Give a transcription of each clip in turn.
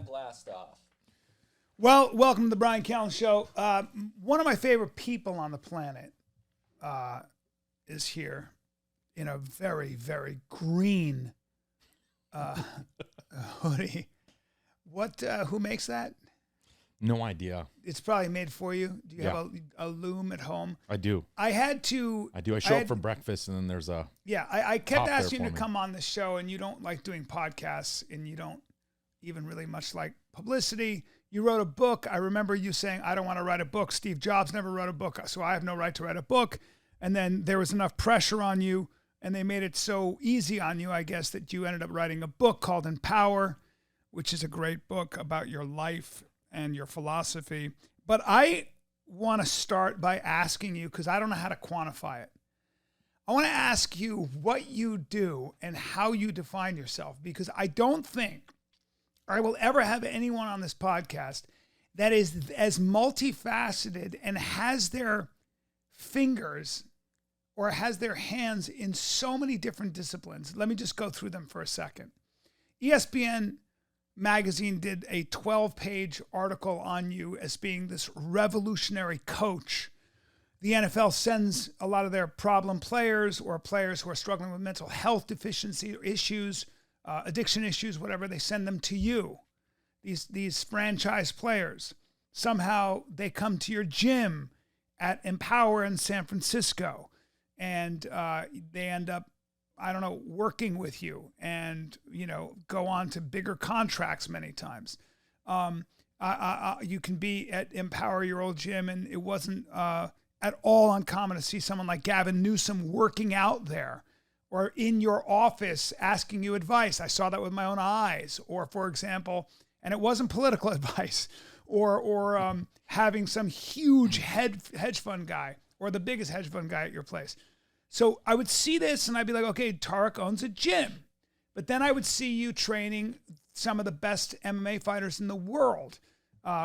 blast off. Well, welcome to the Bryan Callen Show. One of my favorite people on the planet is here in a very, very green hoodie. Who makes that? No idea. It's probably made for you. Do you have a loom at home? I do. I do. I show up for breakfast, and then there's a... Yeah, I kept asking you to me. come on the show, and you don't like doing podcasts, and you don't even really much like publicity. You wrote a book. I remember you saying, I don't want to write a book. Steve Jobs never wrote a book, so I have no right to write a book. And then there was enough pressure on you, and they made it so easy on you, I guess, that you ended up writing a book called Empower, which is a great book about your life and your philosophy. But I want to start by asking you, because I don't know how to quantify it. I want to ask you what you do and how you define yourself, because I don't think I will ever have anyone on this podcast that is as multifaceted and has their fingers or has their hands in so many different disciplines. Let me just go through them for a second. ESPN magazine did a 12-page article on you as being this revolutionary coach. The NFL sends a lot of their problem players or players who are struggling with mental health deficiency or issues, addiction issues, whatever, they send them to you, these franchise players. Somehow they come to your gym at Empower in San Francisco, and they end up, I don't know, working with you and, go on to bigger contracts many times. You can be at Empower, your old gym, and it wasn't at all uncommon to see someone like Gavin Newsom working out there, or in your office asking you advice. I saw that with my own eyes. Or, for example, and it wasn't political advice, or having some huge hedge fund guy or the biggest hedge fund guy at your place. So I would see this and I'd be like, okay, Tareq owns a gym. But then I would see you training some of the best MMA fighters in the world,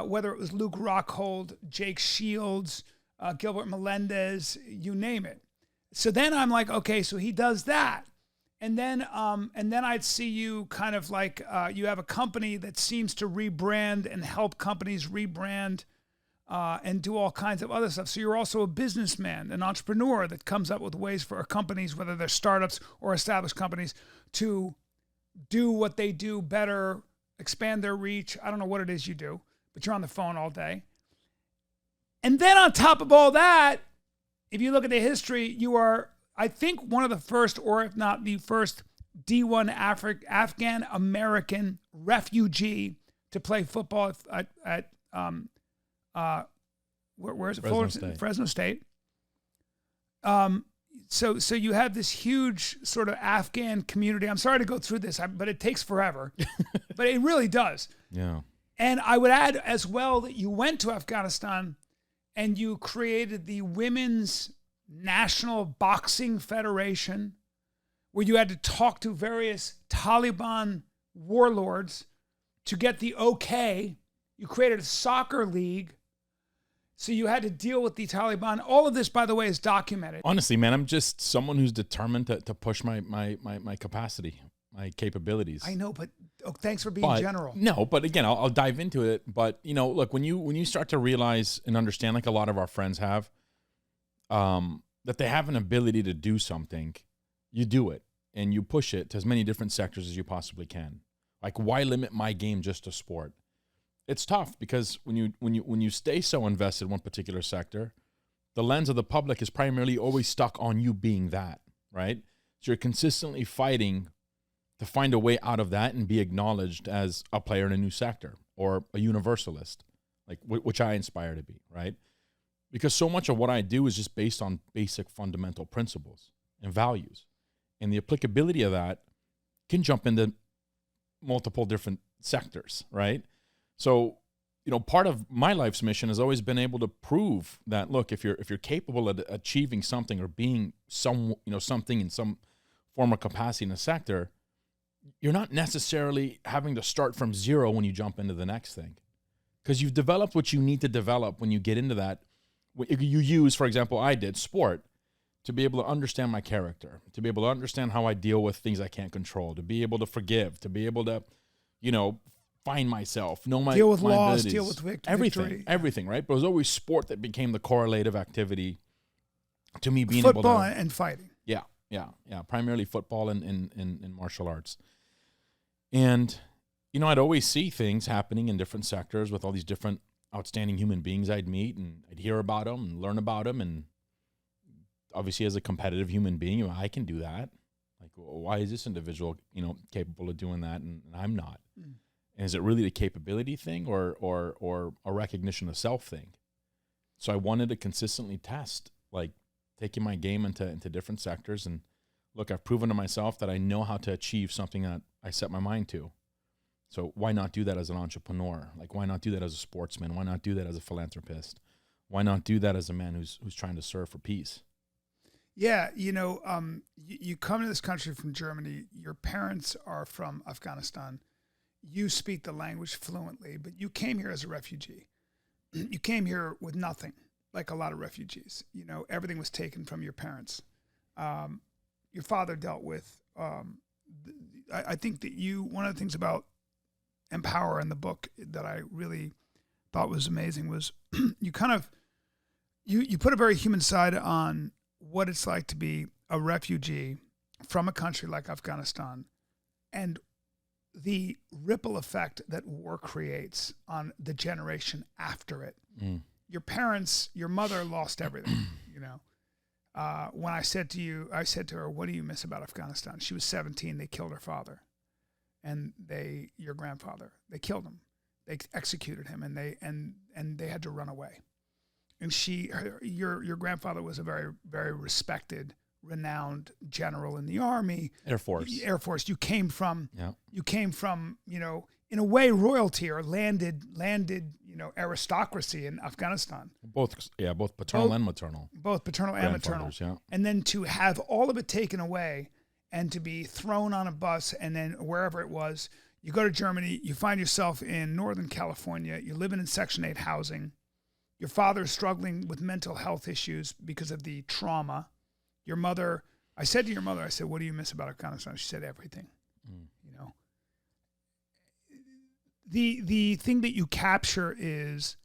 whether it was Luke Rockhold, Jake Shields, Gilbert Melendez, you name it. So then I'm like, okay, so he does that. And then I'd see you kind of like, you have a company that seems to rebrand and help companies rebrand and do all kinds of other stuff. So you're also a businessman, an entrepreneur that comes up with ways for companies, whether they're startups or established companies, to do what they do better, expand their reach. I don't know what it is you do, but you're on the phone all day. And then on top of all that, if you look at the history, you are, I think, one of the first, or if not the first, D1 Afghan American refugee to play football at where is it? Fresno State. So you have this huge sort of Afghan community. I'm sorry to go through this, but it takes forever, but it really does. Yeah. And I would add as well that you went to Afghanistan and you created the Women's National Boxing Federation, where you had to talk to various Taliban warlords to get the okay. You created a soccer league, so you had to deal with the Taliban. All of this, by the way, is documented. Honestly, man, I'm just someone who's determined to push my capacity, my capabilities. I know, but thanks for being general. No, but again, I'll dive into it. But look, when you start to realize and understand, like a lot of our friends have, that they have an ability to do something, you do it and you push it to as many different sectors as you possibly can. Like, why limit my game just to sport? It's tough because when you stay so invested in one particular sector, the lens of the public is primarily always stuck on you being that, right? So you're consistently fighting to find a way out of that and be acknowledged as a player in a new sector or a universalist, like which I aspire to be, right? Because so much of what I do is just based on basic fundamental principles and values. And the applicability of that can jump into multiple different sectors, right? So, part of my life's mission has always been able to prove that, look, if you're capable of achieving something or being something in some form of capacity in a sector, you're not necessarily having to start from zero when you jump into the next thing, because you've developed what you need to develop when you get into that. You use, for example, I did sport to be able to understand my character, to be able to understand how I deal with things I can't control, to be able to forgive, to be able to, find myself, know my deal with my loss, abilities, deal with victory. everything, right? But it was always sport that became the correlative activity to me being Football able to and fighting. Yeah. Primarily football and martial arts. And, I'd always see things happening in different sectors with all these different outstanding human beings I'd meet, and I'd hear about them and learn about them. And obviously as a competitive human being, I can do that. Like, why is this individual, capable of doing that and I'm not? Mm. And is it really the capability thing or a recognition of self thing? So I wanted to consistently test, like, taking my game into different sectors. And look, I've proven to myself that I know how to achieve something that I set my mind to. So why not do that as an entrepreneur? Like, why not do that as a sportsman? Why not do that as a philanthropist? Why not do that as a man who's trying to serve for peace? Yeah, you come to this country from Germany. Your parents are from Afghanistan. You speak the language fluently, but you came here as a refugee. You came here with nothing, like a lot of refugees. Everything was taken from your parents. Your father dealt with, I think that one of the things about Empower in the book that I really thought was amazing was you put a very human side on what it's like to be a refugee from a country like Afghanistan and the ripple effect that war creates on the generation after it. Mm. Your mother lost everything, When I said to her, what do you miss about Afghanistan? She was 17. They killed her father. And your grandfather, they killed him. They executed him and they had to run away. And your grandfather was a very, very respected, renowned general in the Army. Air Force. You came from, in a way, royalty or landed, aristocracy in Afghanistan. Both paternal and maternal. Both paternal and maternal. Yeah. And then to have all of it taken away and to be thrown on a bus and then wherever it was, you go to Germany, you find yourself in Northern California, you're living in Section 8 housing. Your father is struggling with mental health issues because of the trauma. Your mother, I said to your mother, what do you miss about Afghanistan? She said everything. Mm. The thing that you capture is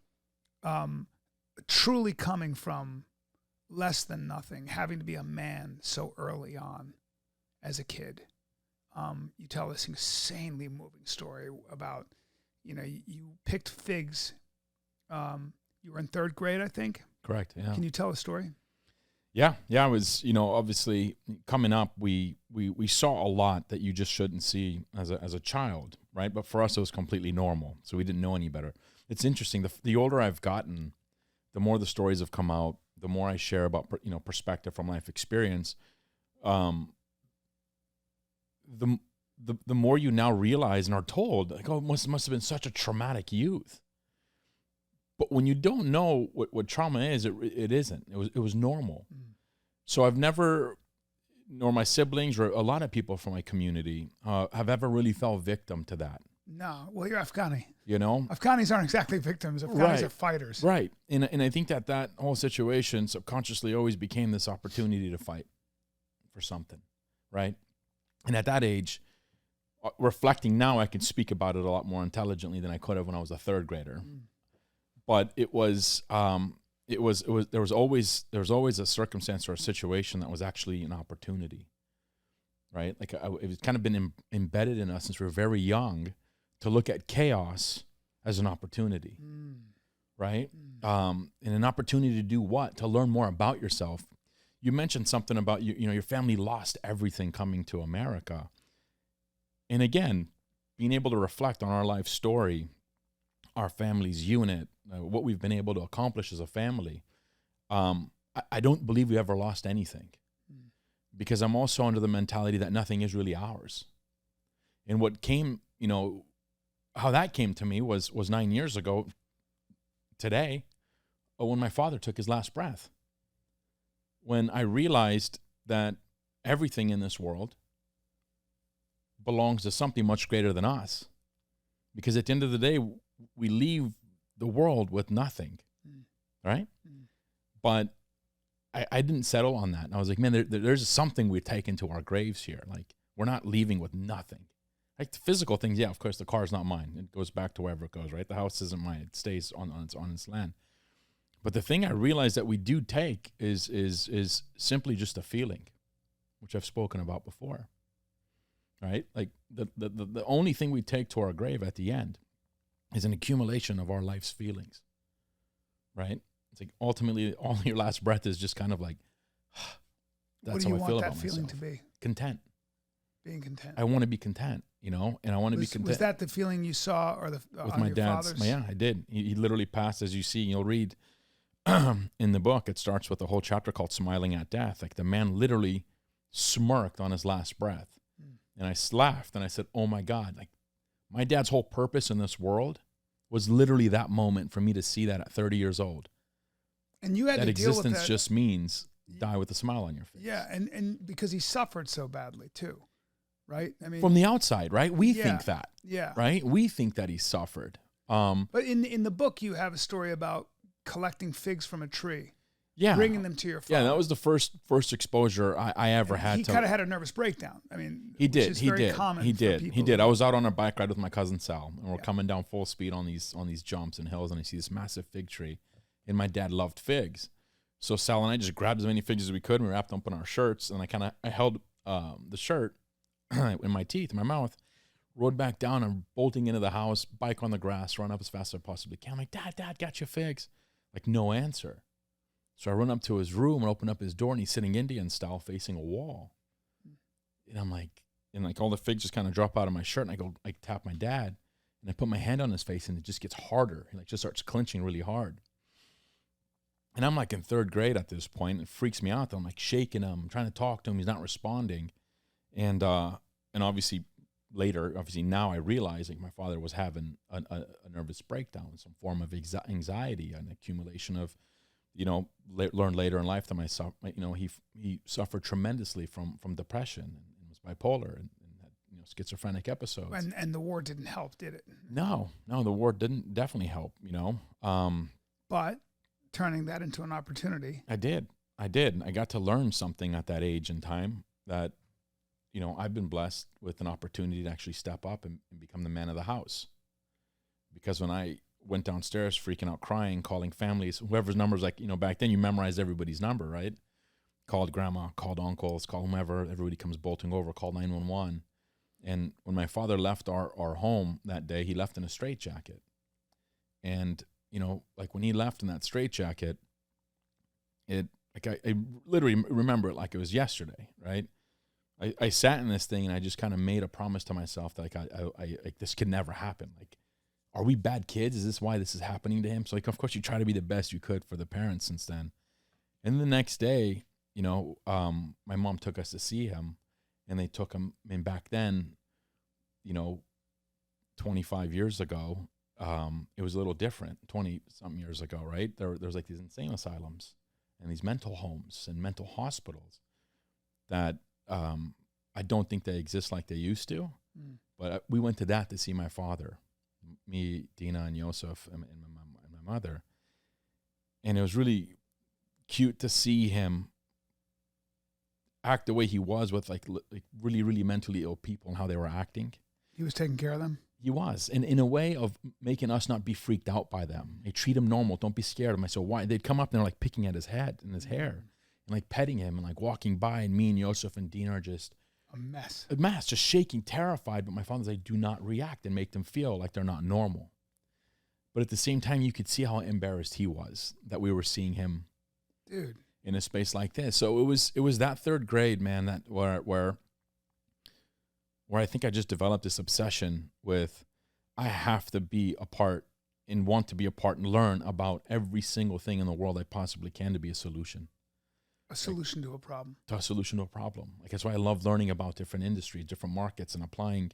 truly coming from less than nothing, having to be a man so early on as a kid. You tell this insanely moving story about, you picked figs. You were in third grade, I think. Correct. Yeah. Can you tell a story? Yeah. I was, obviously coming up, we saw a lot that you just shouldn't see as a child, right? But for us, it was completely normal, so we didn't know any better. It's interesting. The older I've gotten, the more the stories have come out, the more I share about perspective from life experience. The more you now realize and are told, like, oh, it must have been such a traumatic youth. But when you don't know what trauma is, it isn't. It was normal. Mm. So I've never, nor my siblings or a lot of people from my community have ever really fell victim to that. No, well, you're Afghani. Afghanis aren't exactly victims. Afghanis are fighters. Right, and I think that whole situation subconsciously always became this opportunity to fight for something, right? And at that age, reflecting now, I can speak about it a lot more intelligently than I could have when I was a third grader. Mm. But there was always a circumstance or a situation that was actually an opportunity, right? Like it was kind of been embedded in us since we were very young to look at chaos as an opportunity, right? And an opportunity to do what? To learn more about yourself. You mentioned something about your family lost everything coming to America, and again, being able to reflect on our life story, our family's unit, what we've been able to accomplish as a family. I don't believe we ever lost anything, because I'm also under the mentality that nothing is really ours. And what came, how that came to me was 9 years ago today, when my father took his last breath. When I realized that everything in this world belongs to something much greater than us. Because at the end of the day, we leave the world with nothing, right? But I didn't settle on that. And I was like, man, there's something we take into our graves here. Like, we're not leaving with nothing. Like the physical things, yeah, of course, the car is not mine. It goes back to wherever it goes, right? The house isn't mine. It stays on its land. But the thing I realized that we do take is simply just a feeling, which I've spoken about before, right? Like the only thing we take to our grave at the end is an accumulation of our life's feelings, right? It's like ultimately all your last breath is just kind of like, that's how I feel about myself. What do you want that feeling to be? Content. Being content. I want to be content, you know, and I want to be content. Was that the feeling you saw, or with my dad's? Yeah, I did. He literally passed, as you see. You'll read in the book. It starts with a whole chapter called "Smiling at Death." Like the man literally smirked on his last breath, and I laughed and I said, "Oh my God!" Like my dad's whole purpose in this world was literally that moment for me to see that at 30 years old. And you had that to deal with that. Existence just means die with a smile on your face. Yeah, and because he suffered so badly too. Right? I mean, from the outside, right? We think that. Yeah. Right? We think that he suffered. But in the book, you have a story about collecting figs from a tree. Yeah. Bringing them to your father. Yeah, that was the first exposure I ever had. He kind of had a nervous breakdown. I mean, he did. Which is very common He for did. people He did. I was out on a bike ride with my cousin Sal, and we're coming down full speed on these jumps and hills, and I see this massive fig tree, and my dad loved figs. So Sal and I just grabbed as many figs as we could, and we wrapped them up in our shirts, and I held the shirt in my teeth, in my mouth, rode back down and bolting into the house, bike on the grass, run up as fast as I possibly can. I'm like, Dad, got your figs? Like, no answer. So I run up to his room and open up his door, and he's sitting Indian style facing a wall. And I'm like, all the figs just kind of drop out of my shirt, and I tap my dad, and I put my hand on his face, and it just gets harder. He just starts clenching really hard. And I'm like in third grade at this point. It freaks me out. I'm like shaking him, I'm trying to talk to him. He's not responding. And obviously now I realize like my father was having a nervous breakdown, some form of anxiety, an accumulation of, learned later in life that he suffered tremendously from depression and was bipolar and had schizophrenic episodes. And the war didn't help, did it? No, the war didn't definitely help. But turning that into an opportunity. I did. I got to learn something at that age and time that. I've been blessed with an opportunity to actually step up and become the man of the house. Because when I went downstairs freaking out, crying, calling families, whoever's numbers, back then you memorized everybody's number, right? Called grandma, called uncles, called whomever, everybody comes bolting over, called 911. And when my father left our home that day, he left in a straitjacket. And, when he left in that straitjacket, I literally remember it like it was yesterday, right? I sat in this thing and I just kind of made a promise to myself that I this could never happen. Like, are we bad kids? Is this why this is happening to him? So of course you try to be the best you could for the parents since then. And the next day, my mom took us to see him, and they took him. And back then, 25 years ago, it was a little different. 20-something years ago, right? There's like these insane asylums and these mental homes and mental hospitals that. I don't think they exist like they used to, but we went to that to see my father, me, Dina, and Yosef, and my mother. And it was really cute to see him act the way he was with like really, really mentally ill people and how they were acting. He was taking care of them? He was. And in a way of making us not be freaked out by them. They treat him normal. Don't be scared of him. I said, why? They'd come up and they're like picking at his head and his hair. And like petting him and like walking by, and me and Yosef and Dina are just a mess, just shaking, terrified. But my father's like, do not react and make them feel like they're not normal. But at the same time, you could see how embarrassed he was that we were seeing him, dude, in a space like this. So it was that third grade, man, that where I think I just developed this obsession with I have to be a part and want to be a part and learn about every single thing in the world I possibly can to be a solution. A solution to a problem. To a solution to a problem. Like that's why I love learning about different industries, different markets, and applying,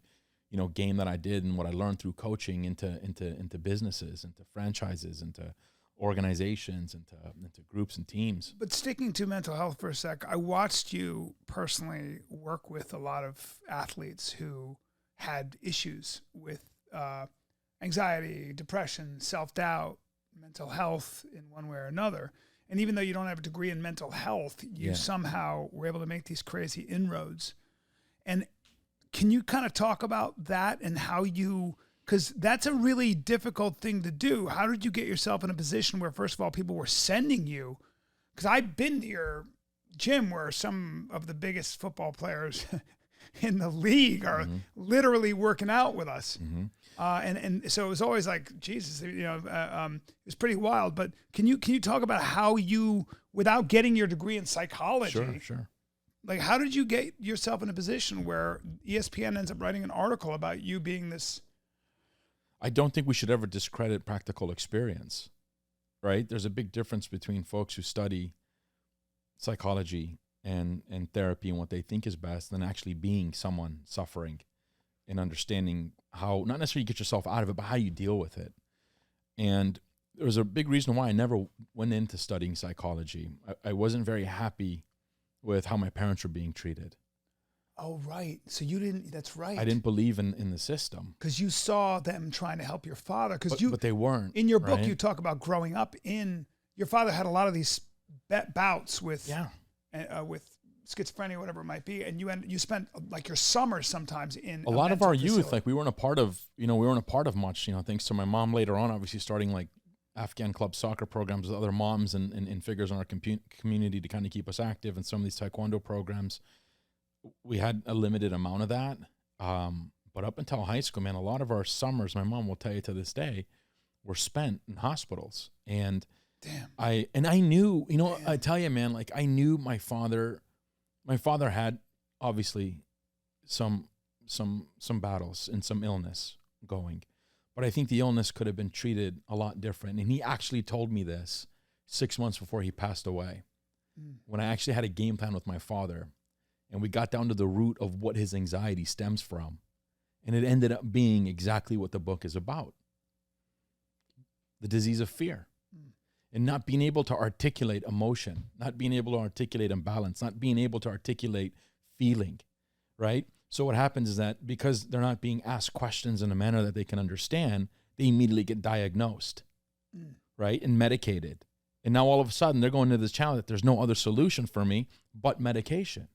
game that I did and what I learned through coaching into businesses, into franchises, into organizations, into groups and teams. But sticking to mental health for a sec, I watched you personally work with a lot of athletes who had issues with anxiety, depression, self-doubt, mental health in one way or another. And even though you don't have a degree in mental health, you somehow were able to make these crazy inroads. And can you kind of talk about that and how you, because that's a really difficult thing to do. How did you get yourself in a position where, first of all, people were sending you? Because I've been to your gym where some of the biggest football players in the league are literally working out with us. And so it was always like, Jesus, it was pretty wild. But can you talk about how you, without getting your degree in psychology, Sure. like how did you get yourself in a position where ESPN ends up writing an article about you being this? I don't think we should ever discredit practical experience, right? There's a big difference between folks who study psychology and therapy and what they think is best than actually being someone suffering and understanding how, not necessarily get yourself out of it, but how you deal with it. And there was a big reason why I never went into studying psychology. I wasn't very happy with how my parents were being treated. Oh, right. So you didn't, that's right. I didn't believe in the system. Because you saw them trying to help your father. But they weren't. In your book, right? you talk about growing up your father had a lot of these bouts with schizophrenia, whatever it might be. And you spent like your summers sometimes in a lot of our youth, facility. like we weren't a part of much, thanks to my mom later on, obviously starting like Afghan club soccer programs with other moms and figures in our community to kind of keep us active, and some of these taekwondo programs. We had a limited amount of that. But up until high school, man, a lot of our summers, my mom will tell you to this day, were spent in hospitals. And I knew, I tell you, man, like I knew my father had obviously some battles and some illness going, but I think the illness could have been treated a lot different. And he actually told me this 6 months before he passed away, when I actually had a game plan with my father. And we got down to the root of what his anxiety stems from. And it ended up being exactly what the book is about. The disease of fear. And not being able to articulate emotion, not being able to articulate imbalance, not being able to articulate feeling, right? So what happens is that because they're not being asked questions in a manner that they can understand, they immediately get diagnosed, right? And medicated. And now all of a sudden they're going into this challenge that there's no other solution for me but medication.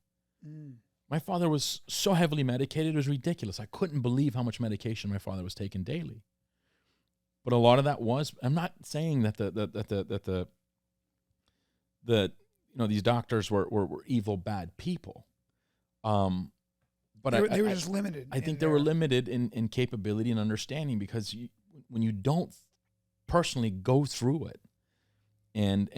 My father was so heavily medicated, it was ridiculous. I couldn't believe how much medication my father was taking daily. But a lot of that was, I'm not saying that these doctors were evil, bad people. But they were just limited. I think they were limited in capability and understanding, because when you don't personally go through it and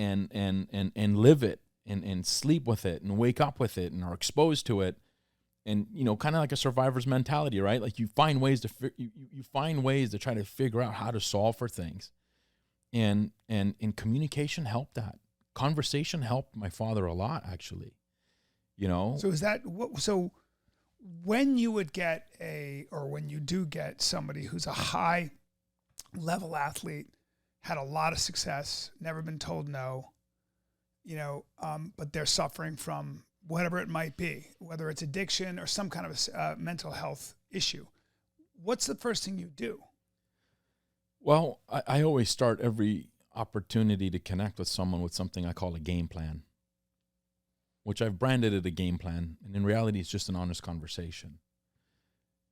live it, and sleep with it and wake up with it and are exposed to it, and kind of like a survivor's mentality, right? Like you find ways to try to figure out how to solve for things, and communication helped that. Conversation helped my father a lot, actually. So is that so when you would get when you do get somebody who's a high level athlete, had a lot of success, never been told no, but they're suffering from whatever it might be, whether it's addiction or some kind of mental health issue, what's the first thing you do? Well, I always start every opportunity to connect with someone with something I call a game plan, which I've branded it a game plan. And in reality, it's just an honest conversation.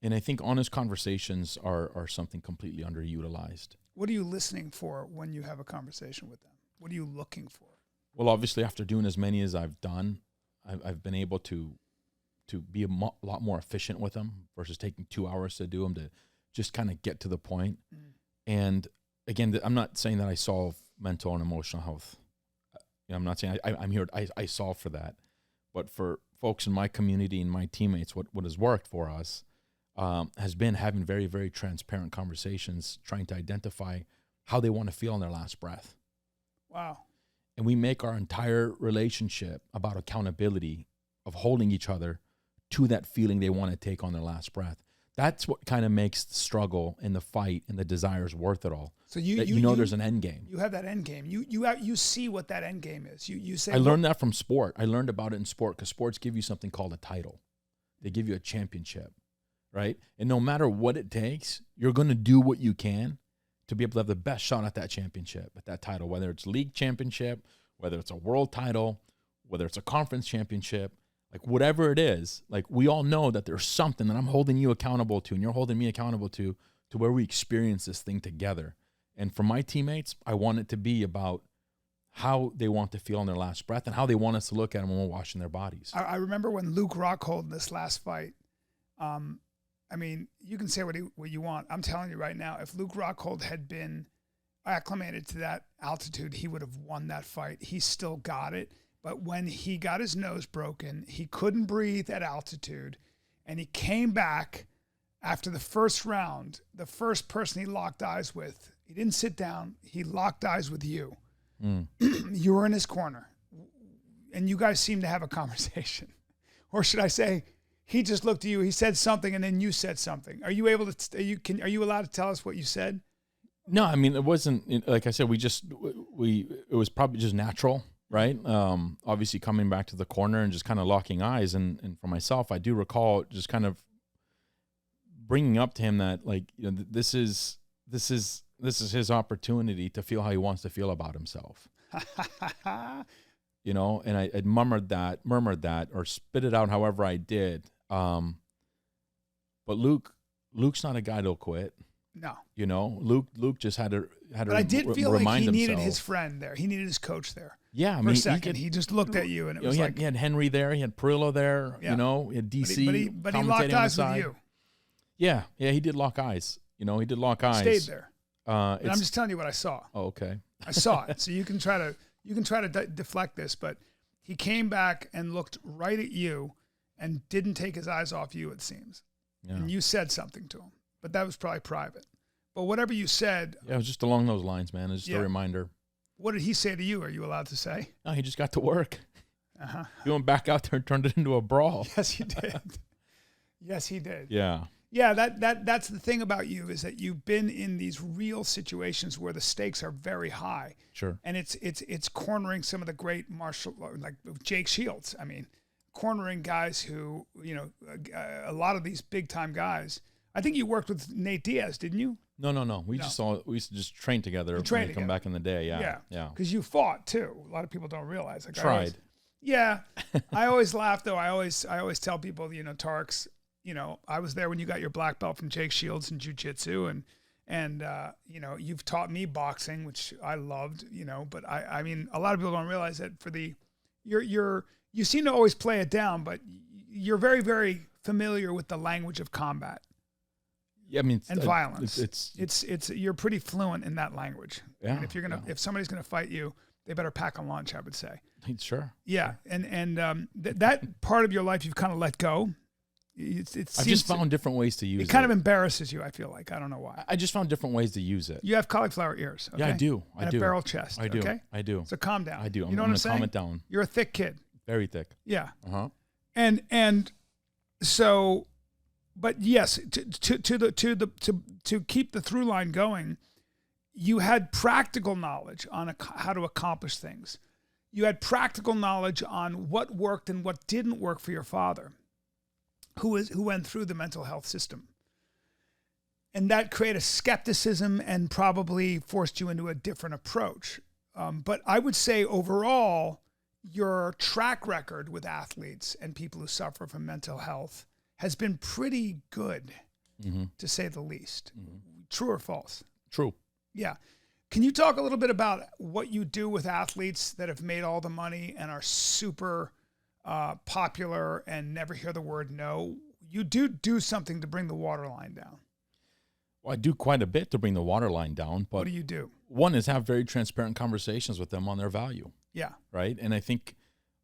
And I think honest conversations are something completely underutilized. What are you listening for when you have a conversation with them? What are you looking for? Well, obviously, after doing as many as I've done, I've been able to be a lot more efficient with them versus taking 2 hours to do them, to just kind of get to the point. And again, I'm not saying that I solve mental and emotional health. I'm not saying I'm here. I solve for that. But for folks in my community and my teammates, what has worked for us has been having very, very transparent conversations, trying to identify how they want to feel on their last breath. Wow. And we make our entire relationship about accountability, of holding each other to that feeling they want to take on their last breath. That's what kind of makes the struggle and the fight and the desires worth it all. So there's an end game. You have that end game. You see what that end game is. You say. I learned that from sport. I learned about it in sport, because sports give you something called a title. They give you a championship, right? And no matter what it takes, you're going to do what you can to be able to have the best shot at that championship, at that title, whether it's league championship, whether it's a world title, whether it's a conference championship. like whatever it is, like we all know that there's something that I'm holding you accountable to and you're holding me accountable to where we experience this thing together. And for my teammates, I want it to be about how they want to feel on their last breath and how they want us to look at them when we're washing their bodies. I remember when Luke Rockhold in this last fight, I mean, you can say what you want. I'm telling you right now, if Luke Rockhold had been acclimated to that altitude, he would have won that fight. He still got it. But when he got his nose broken, he couldn't breathe at altitude, and he came back after the first round. The first person he locked eyes with, he didn't sit down, he locked eyes with you. You were in his corner, and you guys seemed to have a conversation. Or should I say, he just looked at you, he said something, and then you said something. Are you able to, are you allowed to tell us what you said? No, I mean, it wasn't, like I said, it was probably just natural. Right. Obviously coming back to the corner and just kind of locking eyes. And for myself, I do recall just kind of bringing up to him that, like, you know, this is his opportunity to feel how he wants to feel about himself. You know, and I murmured that or spit it out however I did. But Luke's not a guy that'll quit. No. You know, Luke just had to but I did feel like he needed himself. His friend there. He needed his coach there. Yeah, I for mean, a second, he just looked at you, and it was he like had Henry there, he had Perillo there, you know, he had DC. But he locked eyes with you. Yeah, he did lock eyes. You know, he did lock eyes. Stayed there. And I'm just telling you what I saw. Oh, okay. I saw it. So you can try to deflect this, but he came back and looked right at you, and didn't take his eyes off you. It seems, and you said something to him, but that was probably private. But whatever you said, it was just along those lines, man. It's just a reminder. What did he say to you? Are you allowed to say? No, he just got to work. He went back out there and turned it into a brawl. Yes, he did. Yes, he did. Yeah. Yeah, that's the thing about you, is that you've been in these real situations where the stakes are very high. Sure. And it's cornering some of the great martial, like Jake Shields. I mean, cornering guys who, you know, a lot of these big time guys. I think you worked with Nate Diaz, didn't you? No. We used to just train together when we come back in the day. Yeah. Because you fought too. A lot of people don't realize. Like, tried. I always laugh though. I always tell people, you know, Tareq's, you know, I was there when you got your black belt from Jake Shields in jiu-jitsu, and you know, you've taught me boxing, which I loved, you know, but I mean, a lot of people don't realize that you seem to always play it down, but you're very, very familiar with the language of combat. Yeah, I mean, and violence. It's you're pretty fluent in that language. Yeah. And if somebody's gonna fight you, they better pack a lunch, I would say. Sure. Yeah, and that part of your life you've kind of let go. I've just found different ways to use it. It kind of embarrasses you, I feel like. I don't know why. I just found different ways to use it. You have cauliflower ears. Okay? Yeah, I do. And a barrel chest. I do. Okay? I do. So calm down. I do. You know what I'm saying? Calm it down. You're a thick kid. Very thick. Yeah. And so, but yes, to keep the through line going, you had practical knowledge on how to accomplish things. You had practical knowledge on what worked and what didn't work for your father, who went through the mental health system. And that created skepticism and probably forced you into a different approach. But I would say overall, your track record with athletes and people who suffer from mental health has been pretty good, to say the least. True or false? True. Yeah. Can you talk a little bit about what you do with athletes that have made all the money and are super popular and never hear the word no? You do something to bring the waterline down. Well, I do quite a bit to bring the waterline down. But what do you do? One is have very transparent conversations with them on their value. Yeah. Right. And I think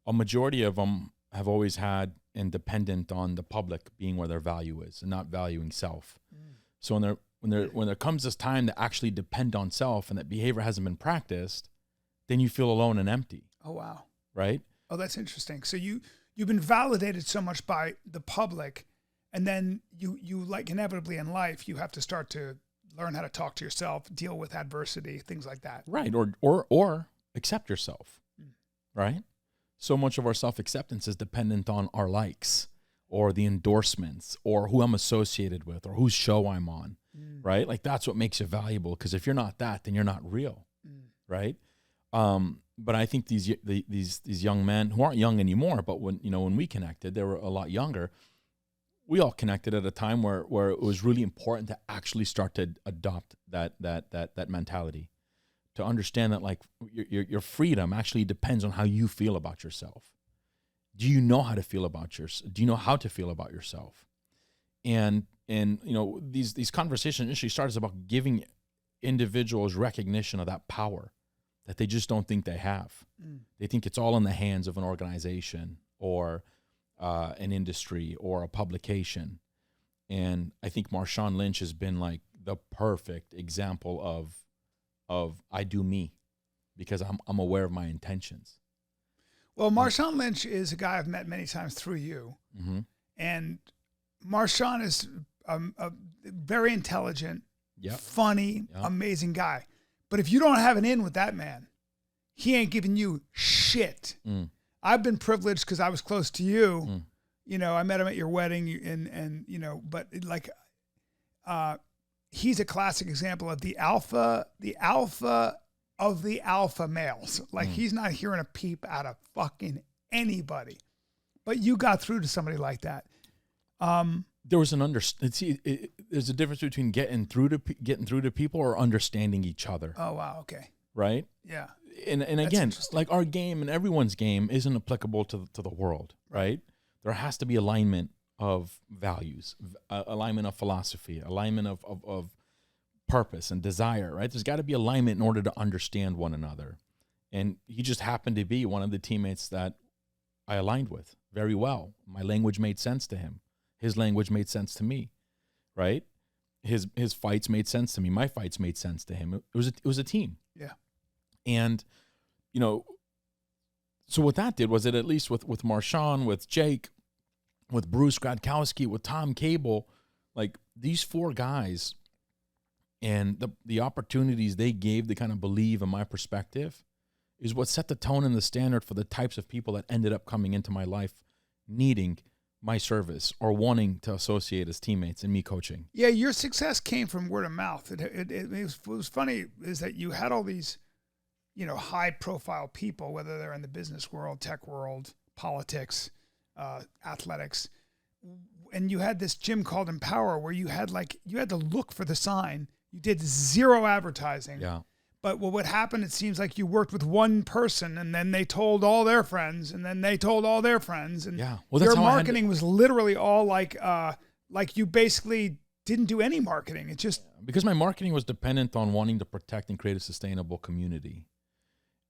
a majority of them have always had and dependent on the public being where their value is and not valuing self. So when there comes this time to actually depend on self and that behavior hasn't been practiced, then you feel alone and empty. Oh, wow. Right. Oh, that's interesting. So you've been validated so much by the public, and then you like inevitably in life, you have to start to learn how to talk to yourself, deal with adversity, things like that. Right. Or accept yourself. Right. So much of our self-acceptance is dependent on our likes or the endorsements or who I'm associated with or whose show I'm on. Right. Like that's what makes you valuable. Because if you're not that, then you're not real. Right. but I think these young men who aren't young anymore, but when we connected, they were a lot younger. We all connected at a time where it was really important to actually start to adopt that mentality, to understand that like your freedom actually depends on how you feel about yourself. Do you know how to feel about yourself? Do you know how to feel about yourself? And these conversations initially start as about giving individuals recognition of that power that they just don't think they have. They think it's all in the hands of an organization or an industry or a publication. And I think Marshawn Lynch has been like the perfect example of I do me, because I'm aware of my intentions. Well, Marshawn Lynch is a guy I've met many times through you. Mm-hmm. And Marshawn is a very intelligent, Yep. funny, Yep. amazing guy. But if you don't have an in with that man, he ain't giving you shit. I've been privileged because I was close to you. I met him at your wedding, but he's a classic example of the alpha of the alpha males. Like he's not hearing a peep out of fucking anybody. But you got through to somebody like that. There was there's a difference between getting through to people or understanding each other. Oh wow, okay. Right? Yeah. And again, like our game and everyone's game isn't applicable to the world, right? There has to be alignment of values, alignment of philosophy, alignment of purpose and desire, right? There's got to be alignment in order to understand one another. And he just happened to be one of the teammates that I aligned with very well. My language made sense to him. His language made sense to me, right? His fights made sense to me. My fights made sense to him. It was a team. Yeah. And, so what that did was it, at least with Marshawn, with Jake, with Bruce Gradkowski, with Tom Cable, like these four guys and the opportunities they gave to kind of believe in my perspective is what set the tone and the standard for the types of people that ended up coming into my life needing my service or wanting to associate as teammates and me coaching. Yeah, your success came from word of mouth. It was funny is that you had all these, high profile people, whether they're in the business world, tech world, politics, athletics, and you had this gym called Empower where you had to look for the sign. You did zero advertising. Yeah. But what would happen, it seems like you worked with one person and then they told all their friends and then they told all their friends. And yeah. Well, that's your how marketing was literally all like you basically didn't do any marketing. It just... Because my marketing was dependent on wanting to protect and create a sustainable community.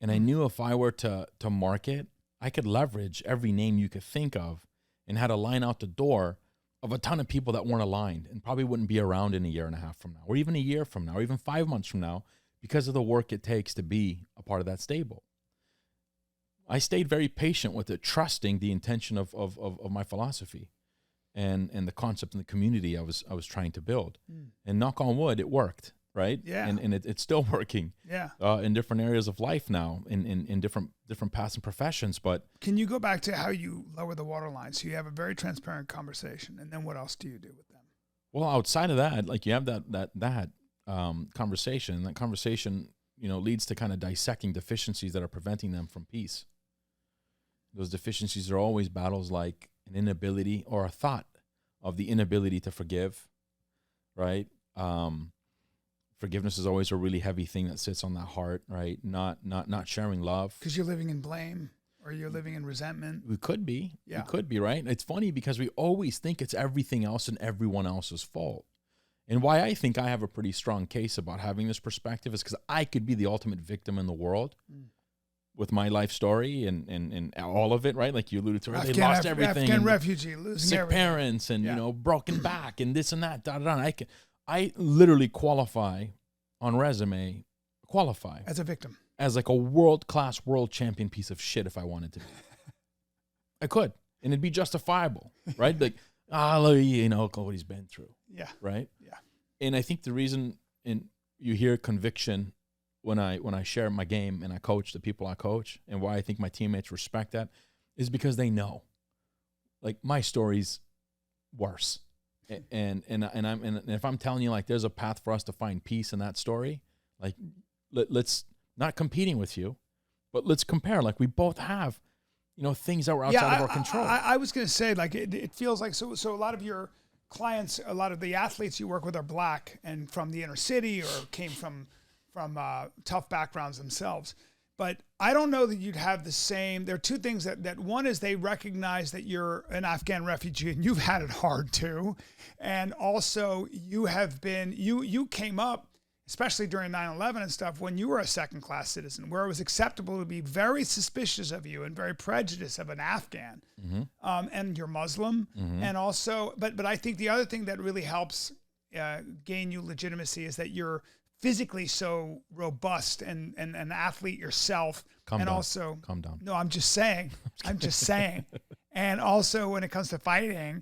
And I knew if I were to market, I could leverage every name you could think of and had a line out the door of a ton of people that weren't aligned and probably wouldn't be around in a year and a half from now, or even a year from now, or even 5 months from now, because of the work it takes to be a part of that stable. I stayed very patient with it, trusting the intention of my philosophy and the concept and the community I was trying to build. And knock on wood, it worked, right? Yeah. And it's still working. Yeah. In different areas of life now, in different paths and professions. But can you go back to how you lower the waterline? So you have a very transparent conversation, and then what else do you do with them? Well, outside of that, like you have that conversation. And that conversation, leads to kind of dissecting deficiencies that are preventing them from peace. Those deficiencies are always battles like an inability or a thought of the inability to forgive, right? Forgiveness is always a really heavy thing that sits on that heart, right? Not sharing love. Because you're living in blame or you're living in resentment. We could be. Yeah. We could be, right? It's funny because we always think it's everything else and everyone else's fault. And why I think I have a pretty strong case about having this perspective is because I could be the ultimate victim in the world with my life story and all of it, right? Like you alluded to, right? They lost everything. Afghan refugee, losing sick everything. parents and, broken back and this and that, I literally qualify on resume, as a victim, as like a world-class, world champion piece of shit if I wanted to be. I could, and it'd be justifiable, right? Like, look what he's been through. Yeah. Right? Yeah. And I think the reason you hear conviction when I share my game and I coach the people I coach, and why I think my teammates respect that is because they know, like, my story's worse. And if I'm telling you, like, there's a path for us to find peace in that story, like, let's not competing with you, But let's compare. Like we both have, things that were outside of our control. I was going to say, like, it feels like, so a lot of your clients, a lot of the athletes you work with are Black and from the inner city or came from tough backgrounds themselves. But I don't know that you'd have the same. There are two things that one is they recognize that you're an Afghan refugee and you've had it hard too. And also you came up, especially during 9/11 and stuff, when you were a second-class citizen, where it was acceptable to be very suspicious of you and very prejudiced of an Afghan. And you're Muslim. And also, but I think the other thing that really helps gain you legitimacy is that you're physically so robust and an athlete yourself. Calm down. Also, calm down. No, I'm just saying. And also when it comes to fighting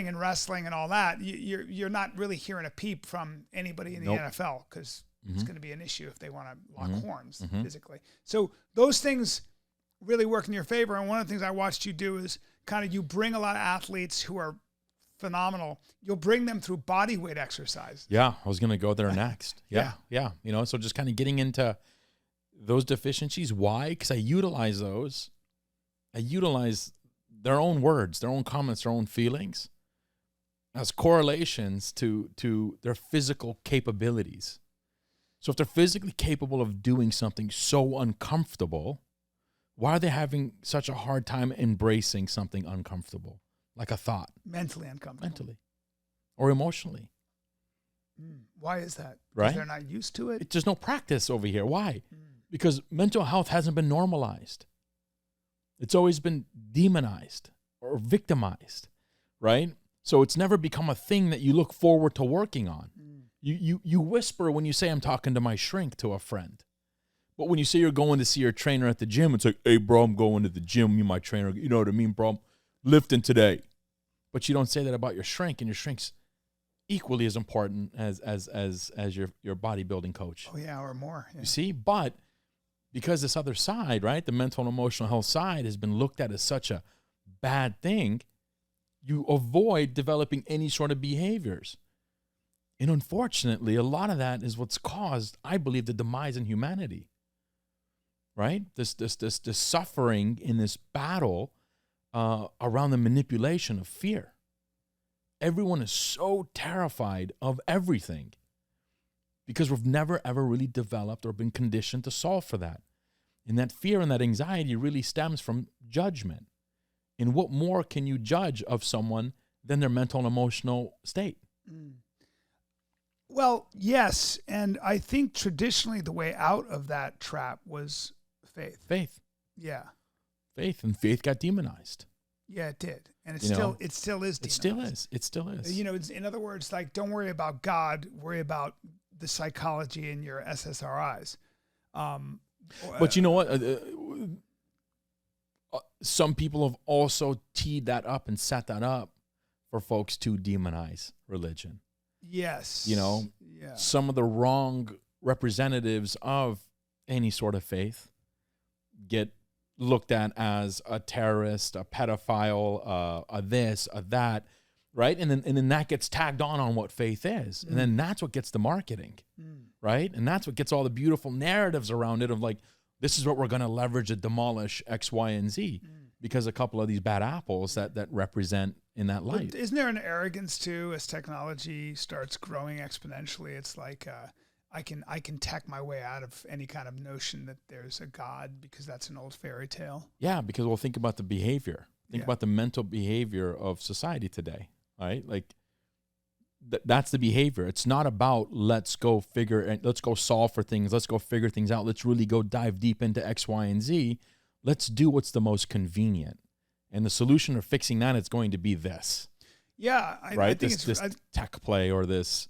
and wrestling and all that, you're not really hearing a peep from anybody in the NFL because it's going to be an issue if they want to lock horns physically. So those things really work in your favor. And one of the things I watched you do is kind of you bring a lot of athletes who are phenomenal. You'll bring them through body weight exercise. Yeah, I was going to go there next. Yeah. So just kind of getting into those deficiencies. Why? Because I utilize those. I utilize their own words, their own comments, their own feelings as correlations to their physical capabilities. So if they're physically capable of doing something so uncomfortable, why are they having such a hard time embracing something uncomfortable? Like a thought. Mentally uncomfortable. Mentally. Or emotionally. Why is that? Right? Because they're not used to it? There's no practice over here. Why? Because mental health hasn't been normalized. It's always been demonized or victimized, right? So it's never become a thing that you look forward to working on. You whisper when you say, I'm talking to my shrink to a friend. But when you say you're going to see your trainer at the gym, it's like, hey, bro, I'm going to the gym. You my trainer. You know what I mean, bro? Lifting today. But you don't say that about your shrink, and your shrink's equally as important as your bodybuilding coach. Oh, yeah, or more. Yeah. You see? But because this other side, right, the mental and emotional health side has been looked at as such a bad thing, you avoid developing any sort of behaviors. And unfortunately, a lot of that is what's caused, I believe, the demise in humanity. Right? This suffering in this battle around the manipulation of fear. Everyone is so terrified of everything because we've never, ever really developed or been conditioned to solve for that. And that fear and that anxiety really stems from judgment. And what more can you judge of someone than their mental and emotional state? Well, yes. And I think traditionally the way out of that trap was faith. Faith. Yeah. Faith. And faith got demonized. Yeah, it did. And it still is demonized. It still is. In other words, like, don't worry about God, worry about the psychology in your SSRIs. But you know what? Some people have also teed that up and set that up for folks to demonize religion. Yes. Some of the wrong representatives of any sort of faith get looked at as a terrorist, a pedophile, a this, a that, right? And then that gets tagged on what faith is. And then that's what gets the marketing, right? And that's what gets all the beautiful narratives around it of like, this is what we're going to leverage to demolish X, Y, and Z because a couple of these bad apples that represent in that light. But isn't there an arrogance too as technology starts growing exponentially? It's like I can tech my way out of any kind of notion that there's a God because that's an old fairy tale. Yeah, because we'll think about the behavior. Think about the mental behavior of society today, right? Like that's the behavior. It's not about let's go solve for things. Let's go figure things out. Let's really go dive deep into X, Y, and Z. Let's do what's the most convenient. And the solution of fixing that is going to be this. Yeah, I think this tech play or this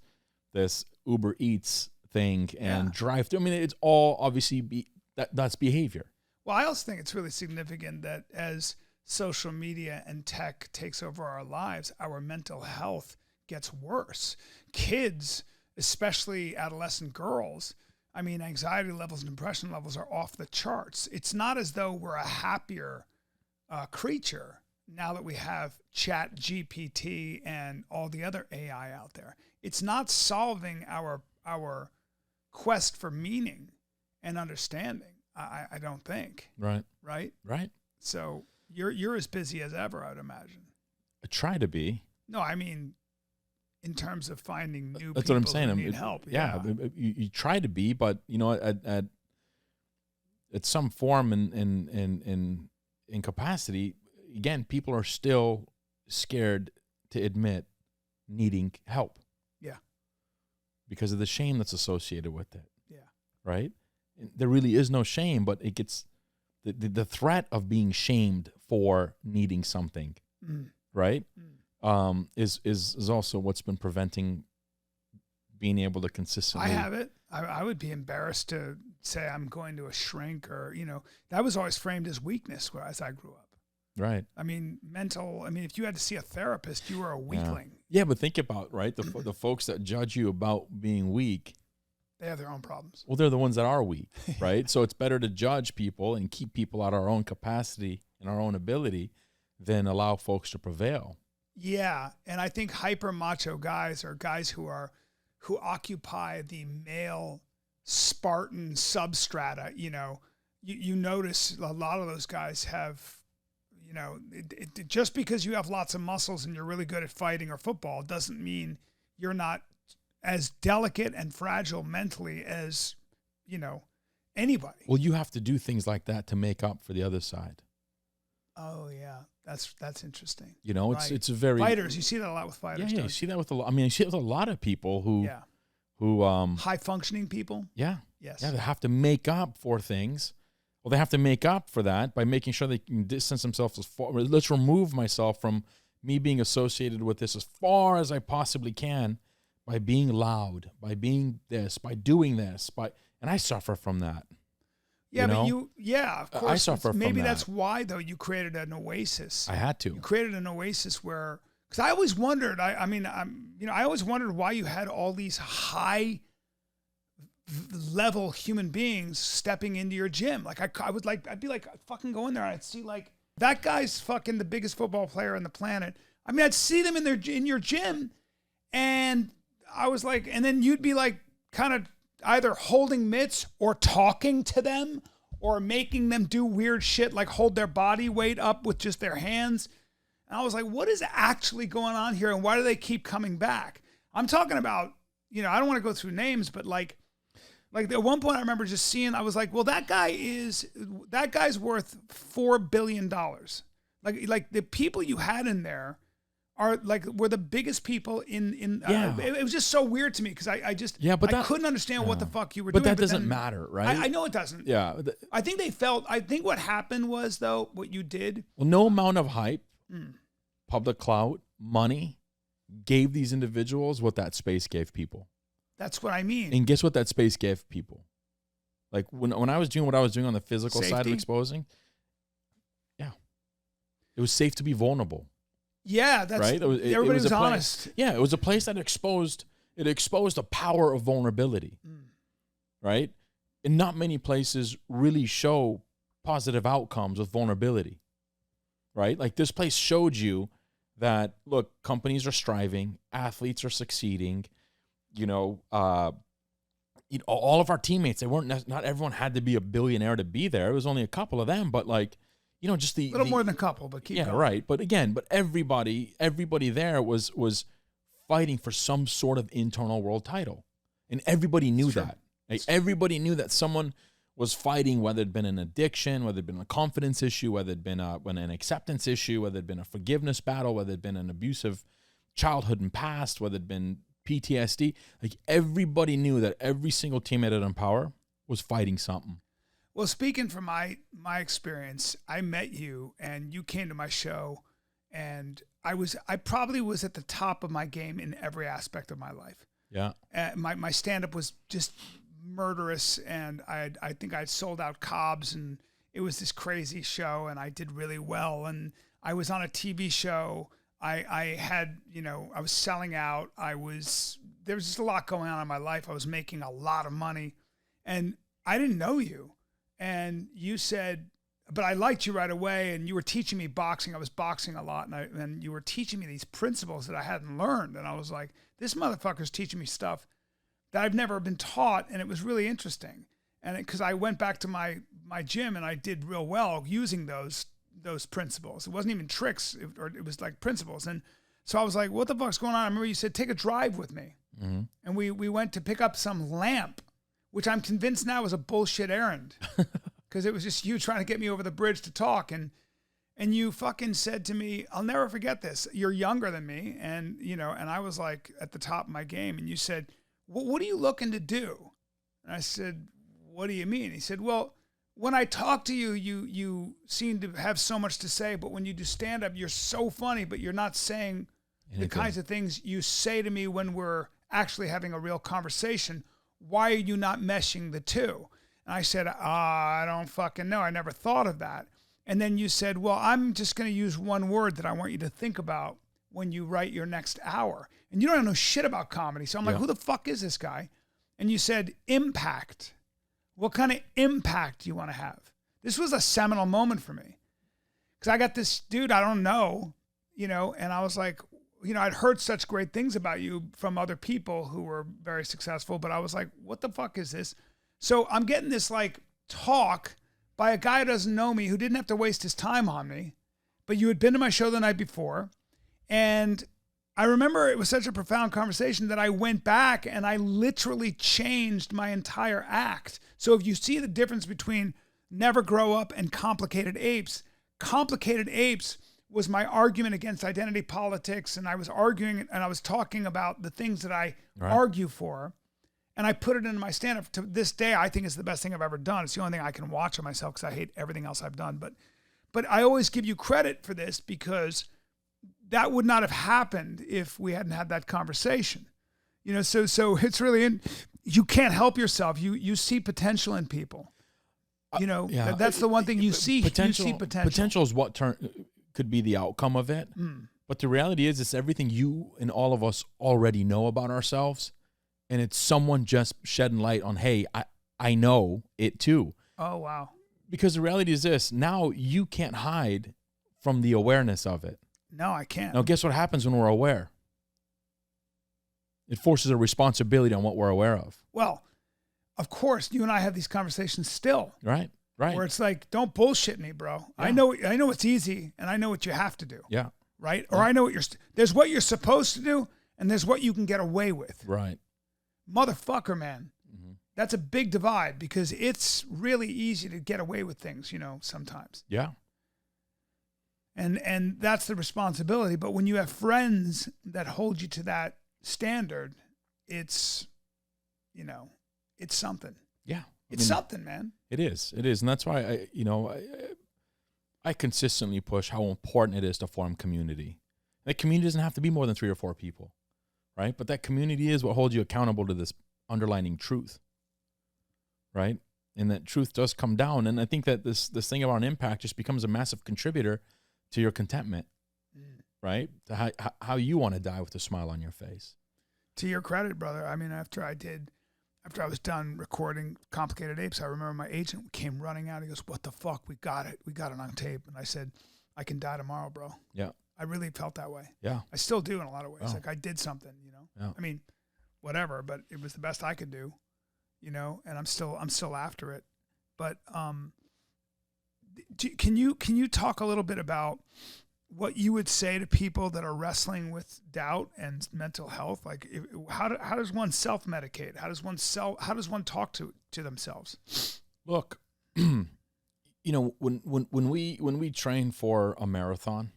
Uber Eats thing and drive through. I mean, it's all obviously that's behavior. Well, I also think it's really significant that as social media and tech takes over our lives, our mental health gets worse. Kids, especially adolescent girls, I mean, anxiety levels and depression levels are off the charts. It's not as though we're a happier creature now that we have Chat GPT and all the other AI out there. It's not solving our quest for meaning and understanding. I don't think. Right. Right. Right. So you're as busy as ever, I'd imagine. I try to be. No, I mean, in terms of finding new That's people what I'm saying. who need help. Yeah. You try to be, but at some form in capacity, again, people are still scared to admit needing help. Yeah. Because of the shame that's associated with it. Yeah. Right? And there really is no shame, but it gets the threat of being shamed for needing something, right? Is also what's been preventing being able to consistently. I have it. I would be embarrassed to say I'm going to a shrink, or, that was always framed as weakness as I grew up. Right. I mean, if you had to see a therapist, you were a weakling. Yeah, but think about, right, the folks that judge you about being weak. They have their own problems. Well, they're the ones that are weak, right? So it's better to judge people and keep people at our own capacity and our own ability than allow folks to prevail. Yeah. And I think hyper macho guys are guys who occupy the male Spartan substrata. You notice a lot of those guys have, just because you have lots of muscles and you're really good at fighting or football doesn't mean you're not as delicate and fragile mentally as, anybody. Well, you have to do things like that to make up for the other side. Oh yeah. That's interesting. It's a very fighters. You see that a lot with fighters. Yeah, you see that with a lot. I mean, you see it with a lot of people who high functioning people. Yeah. Yes. Yeah, they have to make up for things. Well, they have to make up for that by making sure they can distance themselves as far. Let's remove myself from me being associated with this as far as I possibly can by being loud, by being this, by doing this, and I suffer from that. Yeah, of course. I suffer from that. Maybe that's why, though, you created an oasis. I had to. You created an oasis where, because I always wondered, I always wondered why you had all these high level human beings stepping into your gym. Like I'd be like, fucking go in there and I'd see like, that guy's fucking the biggest football player on the planet. I mean, I'd see them in your gym, and I was like, and then you'd be like kind of either holding mitts or talking to them or making them do weird shit like hold their body weight up with just their hands. And I was like, what is actually going on here, and why do they keep coming back? I'm talking about, I don't want to go through names, but like at one point I remember just seeing, I was like, well, that guy's worth $4 billion. Like the people you had in there were the biggest people in it was just so weird to me, because I couldn't understand what the fuck you were doing. But that doesn't matter, right? I know it doesn't. Yeah. I think what happened was, though, what you did. Well, no amount of hype, public clout, money gave these individuals what that space gave people. That's what I mean. And guess what that space gave people? Like when I was doing what I was doing on the physical Safety. side of exposing, it was safe to be vulnerable. Yeah, that's right. Everybody was honest. Yeah, it was a place that exposed the power of vulnerability, right? And not many places really show positive outcomes with vulnerability, right? Like this place showed you that, look, companies are striving, athletes are succeeding. All of our teammates, not everyone had to be a billionaire to be there. It was only a couple of them, but like, just a little more than a couple, but keep going. Right. But everybody there was fighting for some sort of internal world title, and everybody knew that. Like, everybody knew that someone was fighting, whether it'd been an addiction, whether it'd been a confidence issue, whether it'd been an acceptance issue, whether it'd been a forgiveness battle, whether it'd been an abusive childhood and past, whether it'd been PTSD. Like everybody knew that every single teammate at Empower was fighting something. Well, speaking from my experience, I met you and you came to my show, and I probably was at the top of my game in every aspect of my life. Yeah. My stand-up was just murderous, and I think I'd sold out Cobb's, and it was this crazy show, and I did really well, and I was on a TV show. I had, I was selling out. There was just a lot going on in my life. I was making a lot of money, and I didn't know you. And you said, but I liked you right away, and you were teaching me boxing. I was boxing a lot, and you were teaching me these principles that I hadn't learned. And I was like, this motherfucker's teaching me stuff that I've never been taught, and it was really interesting. And because I went back to my gym and I did real well using those principles. It wasn't even tricks, it was like principles. And so I was like, what the fuck's going on? I remember you said, take a drive with me. Mm-hmm. And we went to pick up some lamp, which I'm convinced now was a bullshit errand. Because it was just you trying to get me over the bridge to talk. And you fucking said to me, I'll never forget this. You're younger than me. And, and I was like at the top of my game. And you said, what are you looking to do? And I said, what do you mean? He said, well, when I talk to you, you seem to have so much to say, but when you do stand up, you're so funny, but you're not saying the kinds of things you say to me when we're actually having a real conversation. Why are you not meshing the two? And I said, I don't fucking know. I never thought of that. And then you said, well, I'm just going to use one word that I want you to think about when you write your next hour. And you don't know shit about comedy. So I'm like, who the fuck is this guy? And you said, impact. What kind of impact do you want to have? This was a seminal moment for me. Because I got this dude I don't know, and I was like, I'd heard such great things about you from other people who were very successful, but I was like, what the fuck is this? So I'm getting this like talk by a guy who doesn't know me, who didn't have to waste his time on me, but you had been to my show the night before. And I remember it was such a profound conversation that I went back and I literally changed my entire act. So if you see the difference between Never Grow Up and Complicated Apes was my argument against identity politics. And I was arguing and I was talking about the things that I argue for. And I put it into my stand-up. To this day, I think it's the best thing I've ever done. It's the only thing I can watch of myself because I hate everything else I've done. But I always give you credit for this because that would not have happened if we hadn't had that conversation. So it's really, you can't help yourself. You see potential in people. That's the one thing you see. Potential, you see potential. Potential is what could be the outcome of it. But the reality is, it's everything you and all of us already know about ourselves. And it's someone just shedding light on, hey, I know it too. Oh, wow. Because the reality is this, now you can't hide from the awareness of it. No, I can't. Now, guess what happens when we're aware? It forces a responsibility on what we're aware of. Well, of course, you and I have these conversations still. Right. Where it's like, don't bullshit me, bro. Yeah. I know it's easy, and I know what you have to do. Yeah. Right? Or I know there's what you're supposed to do, and there's what you can get away with. Right. Motherfucker, man. Mm-hmm. That's a big divide because it's really easy to get away with things, sometimes. Yeah. And that's the responsibility. But when you have friends that hold you to that standard, it's something. Yeah. It's something, man. It is. And that's why I consistently push how important it is to form community. That community doesn't have to be more than 3 or 4 people. Right? But that community is what holds you accountable to this underlining truth. Right? And that truth does come down. And I think that this thing about an impact just becomes a massive contributor to your contentment. Right? To how you want to die with a smile on your face. To your credit, brother. I mean, after I was done recording Complicated Apes, I remember my agent came running out. He goes, what the fuck? We got it. We got it on tape. And I said, I can die tomorrow, bro. Yeah. I really felt that way. Yeah. I still do in a lot of ways. Oh. Like I did something, Yeah. I mean, whatever, but it was the best I could do, and I'm still after it. But can you talk a little bit about what you would say to people that are wrestling with doubt and mental health? Like how does one self-medicate? How does one talk to themselves? Look, when we train for a marathon,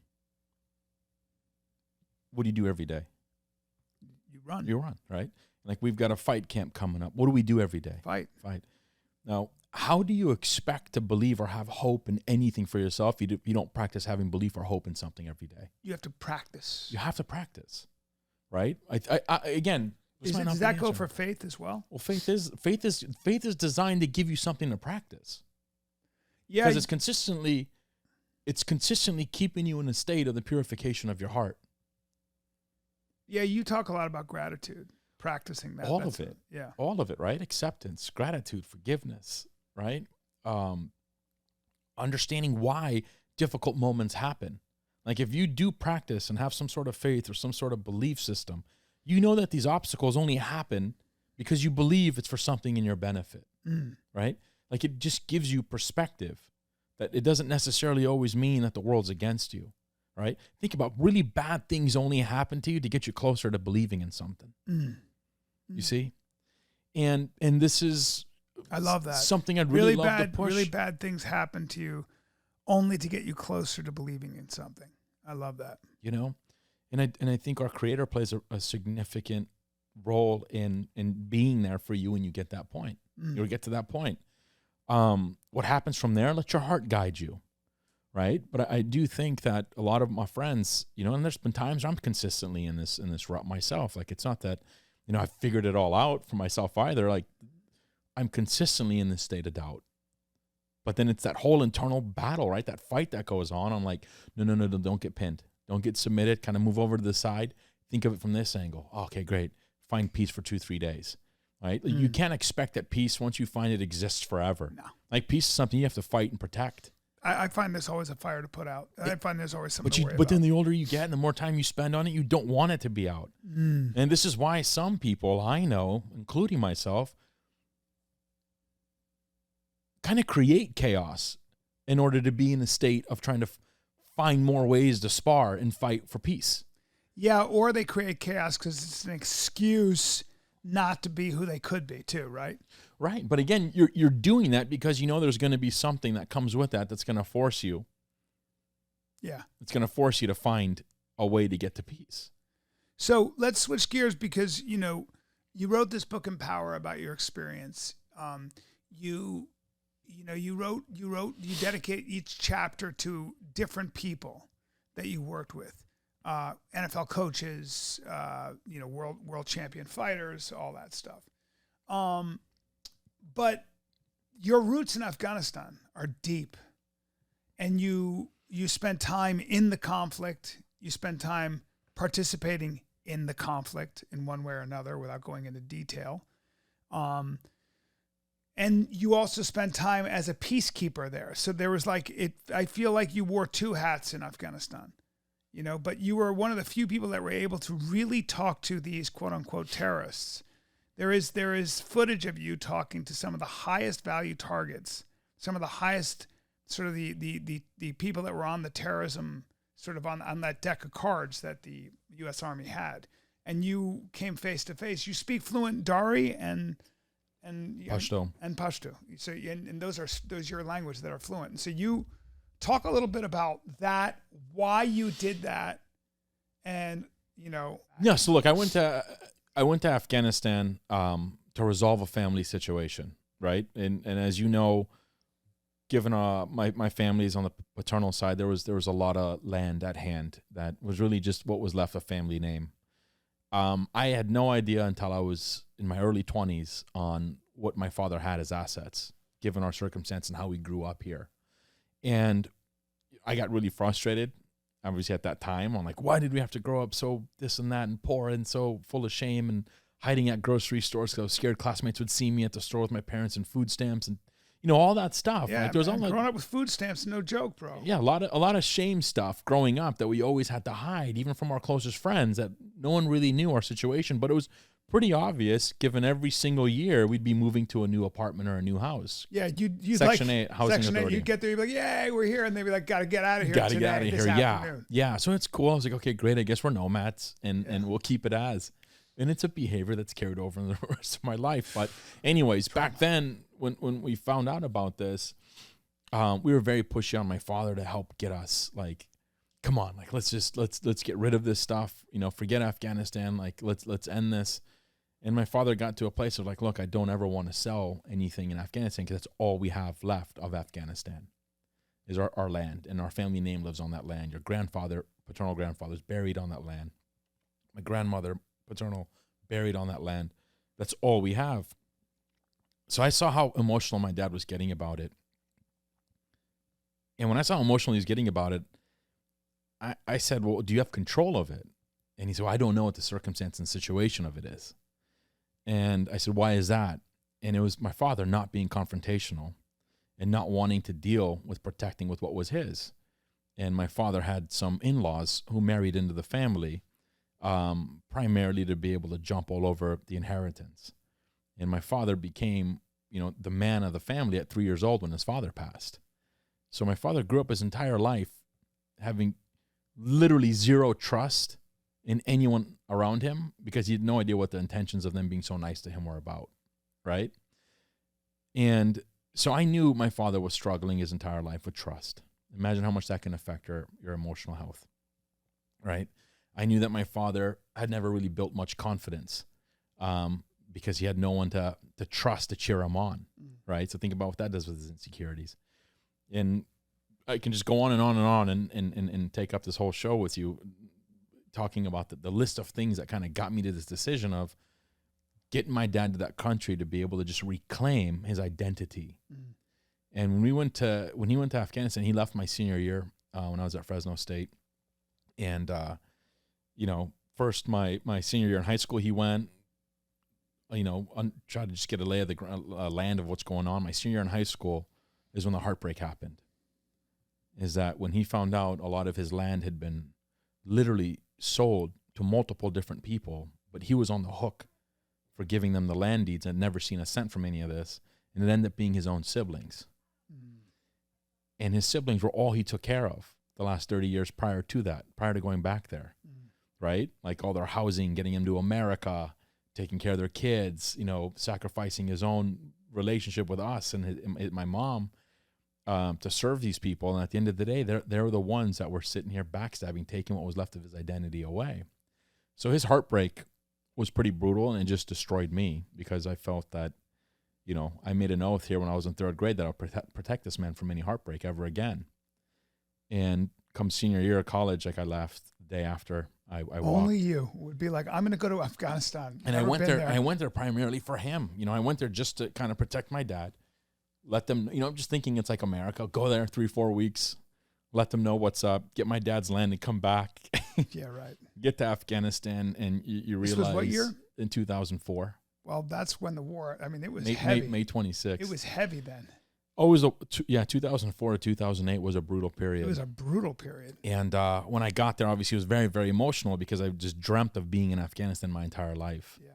what do you do every day? You run, right? Like we've got a fight camp coming up. What do we do every day? Fight. Now, how do you expect to believe or have hope in anything for yourself if you don't practice having belief or hope in something every day? You have to practice. You have to practice, right? I again, does that go for faith as well? Well, faith is designed to give you something to practice. Yeah, because it's consistently keeping you in a state of the purification of your heart. Yeah, you talk a lot about gratitude, practicing that. All of it. Yeah. All of it, right? Acceptance, gratitude, forgiveness, right? Understanding why difficult moments happen. Like if you do practice and have some sort of faith or some sort of belief system, you know that these obstacles only happen because you believe it's for something in your benefit. right? Like it just gives you perspective that it doesn't necessarily always mean that the world's against you, right? Think about really bad things only happen to you to get you closer to believing in something. You see? And this is I love that. Something I'd really love to push. Really bad things happen to you only to get you closer to believing in something. I love that. You know? And I think our Creator plays a significant role in being there for you when you get that point. You'll get to that point. What happens from there, let your heart guide you, right? But I do think that a lot of my friends, you know, and there's been times where I'm consistently in this rut myself. Like, it's not that, you know, I figured it all out for myself either. Like, I'm consistently in this state of doubt. But then it's that whole internal battle, right? That fight that goes on. I'm like, no, don't get pinned. Don't get submitted. Kind of move over to the side. Think of it from this angle. Oh, okay, great. Find peace for 2-3 days. Right? You can't expect that peace, once you find it, exists forever. No. Like, peace is something you have to fight and protect. I find there's always a fire to put out. I find there's always something to worry But then the older you get and the more time you spend on it, you don't want it to be out. And this is why some people I know, including myself, kind of create chaos in order to be in a state of trying to find more ways to spar and fight for peace. Yeah, or they create chaos because it's an excuse not to be who they could be too, right? Right. But again, you're doing that because you know there's going to be something that comes with that's going to force you. Yeah. It's going to force you to find a way to get to peace. So let's switch gears because, you know, you wrote this book, Empower, about your experience. You dedicate each chapter to different people that you worked with. NFL coaches, world champion fighters, all that stuff. But your roots in Afghanistan are deep, and you spent time in the conflict. You spent time participating in the conflict in one way or another without going into detail. And you also spent time as a peacekeeper there. So there was I feel like you wore two hats in Afghanistan. You know, but you were one of the few people that were able to really talk to these quote unquote terrorists. There is footage of you talking to some of the highest value targets, some of the highest sort of the people that were on the terrorism sort of on that deck of cards that the U.S. Army had, and you came face to face. You speak fluent Dari and Pashto. And Pashto. So and those are your language that are fluent. And so you talk a little bit about that, why you did that, and you know. Yeah. So look, I went to Afghanistan to resolve a family situation, right? And as you know, given my family's on the paternal side, there was a lot of land at hand that was really just what was left a family name. I had no idea until I was in my early 20s on what my father had as assets, given our circumstance and how we grew up here. And I got really frustrated, obviously, at that time. I'm like, why did we have to grow up so this and that and poor and so full of shame and hiding at grocery stores because I was scared classmates would see me at the store with my parents and food stamps and, you know, all that stuff. Yeah, like, there was all growing up with food stamps, no joke, bro. Yeah, a lot of shame stuff growing up that we always had to hide, even from our closest friends, that no one really knew our situation. But it was pretty obvious, given every single year we'd be moving to a new apartment or a new house. Yeah, you'd Section 8 housing authority. You'd get there, you'd be like, "Yay, we're here," and they'd be like, "Gotta get out of here today, get out of this here." afternoon." Yeah. So it's cool. I was like, okay, great. I guess we're nomads, and we'll keep it as. And it's a behavior that's carried over in the rest of my life. But anyways, back then when we found out about this, we were very pushy on my father to help get us like, come on, like let's get rid of this stuff. You know, forget Afghanistan. Like let's end this. And my father got to a place of like, look, I don't ever want to sell anything in Afghanistan because that's all we have left of Afghanistan is our land, and our family name lives on that land. Your paternal grandfather is buried on that land. My grandmother, paternal, buried on that land. That's all we have. So I saw how emotional my dad was getting about it. And when I saw how emotional he was getting about it, I said, well, do you have control of it? And he said, well, I don't know what the circumstance and situation of it is. And I said, why is that? And it was my father not being confrontational and not wanting to deal with protecting with what was his. And my father had some in-laws who married into the family, primarily to be able to jump all over the inheritance. And my father became the man of the family at 3 years old when his father passed. So my father grew up his entire life having literally zero trust in anyone around him because he had no idea what the intentions of them being so nice to him were about, right? And so I knew my father was struggling his entire life with trust. Imagine how much that can affect your emotional health, right? I knew that my father had never really built much confidence because he had no one to trust to cheer him on, right? So think about what that does with his insecurities. And I can just go on and on and on and take up this whole show with you talking about the list of things that kind of got me to this decision of getting my dad to that country to be able to just reclaim his identity. And when he went to Afghanistan, he left my senior year when I was at Fresno State. And, first my senior year in high school, he went, tried to just get a lay of the land of what's going on. My senior year in high school is when the heartbreak happened. Is that when he found out a lot of his land had been literally sold to multiple different people, but he was on the hook for giving them the land deeds and never seen a cent from any of this. And it ended up being his own siblings. And his siblings were all he took care of the last 30 years prior to that, prior to going back there, right? Like all their housing, getting him to America, taking care of their kids, sacrificing his own relationship with us and my mom to serve these people. And at the end of the day, they're the ones that were sitting here backstabbing, taking what was left of his identity away. So his heartbreak was pretty brutal, and it just destroyed me because I felt that, I made an oath here when I was in third grade that I'll protect this man from any heartbreak ever again. And come senior year of college, I left the day after I walked. Only you would be like, I'm going to go to Afghanistan. And I went there. I went there primarily for him. I went there just to kind of protect my dad. Let them, I'm just thinking it's like America. Go there 3-4 weeks. Let them know what's up. Get my dad's land and come back. Yeah, right. Get to Afghanistan and you realize. This was what year? In 2004. Well, that's when the war, it was heavy. May 26th. It was heavy then. Oh, it was 2004 to 2008 was a brutal period. It was a brutal period. And when I got there, obviously it was very, very emotional because I just dreamt of being in Afghanistan my entire life. Yeah.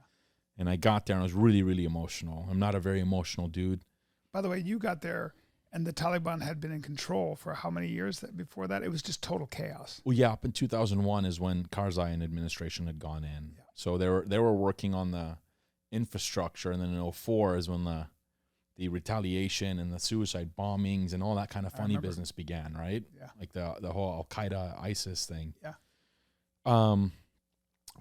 And I got there and I was really, really emotional. I'm not a very emotional dude. By the way, you got there and the Taliban had been in control for how many years before that? It was just total chaos. Well, yeah, up in 2001 is when Karzai administration had gone in. Yeah. So they were working on the infrastructure, and then in 2004 is when the retaliation and the suicide bombings and all that kind of funny business began, right? Yeah. Like the whole Al-Qaeda, ISIS thing. Yeah.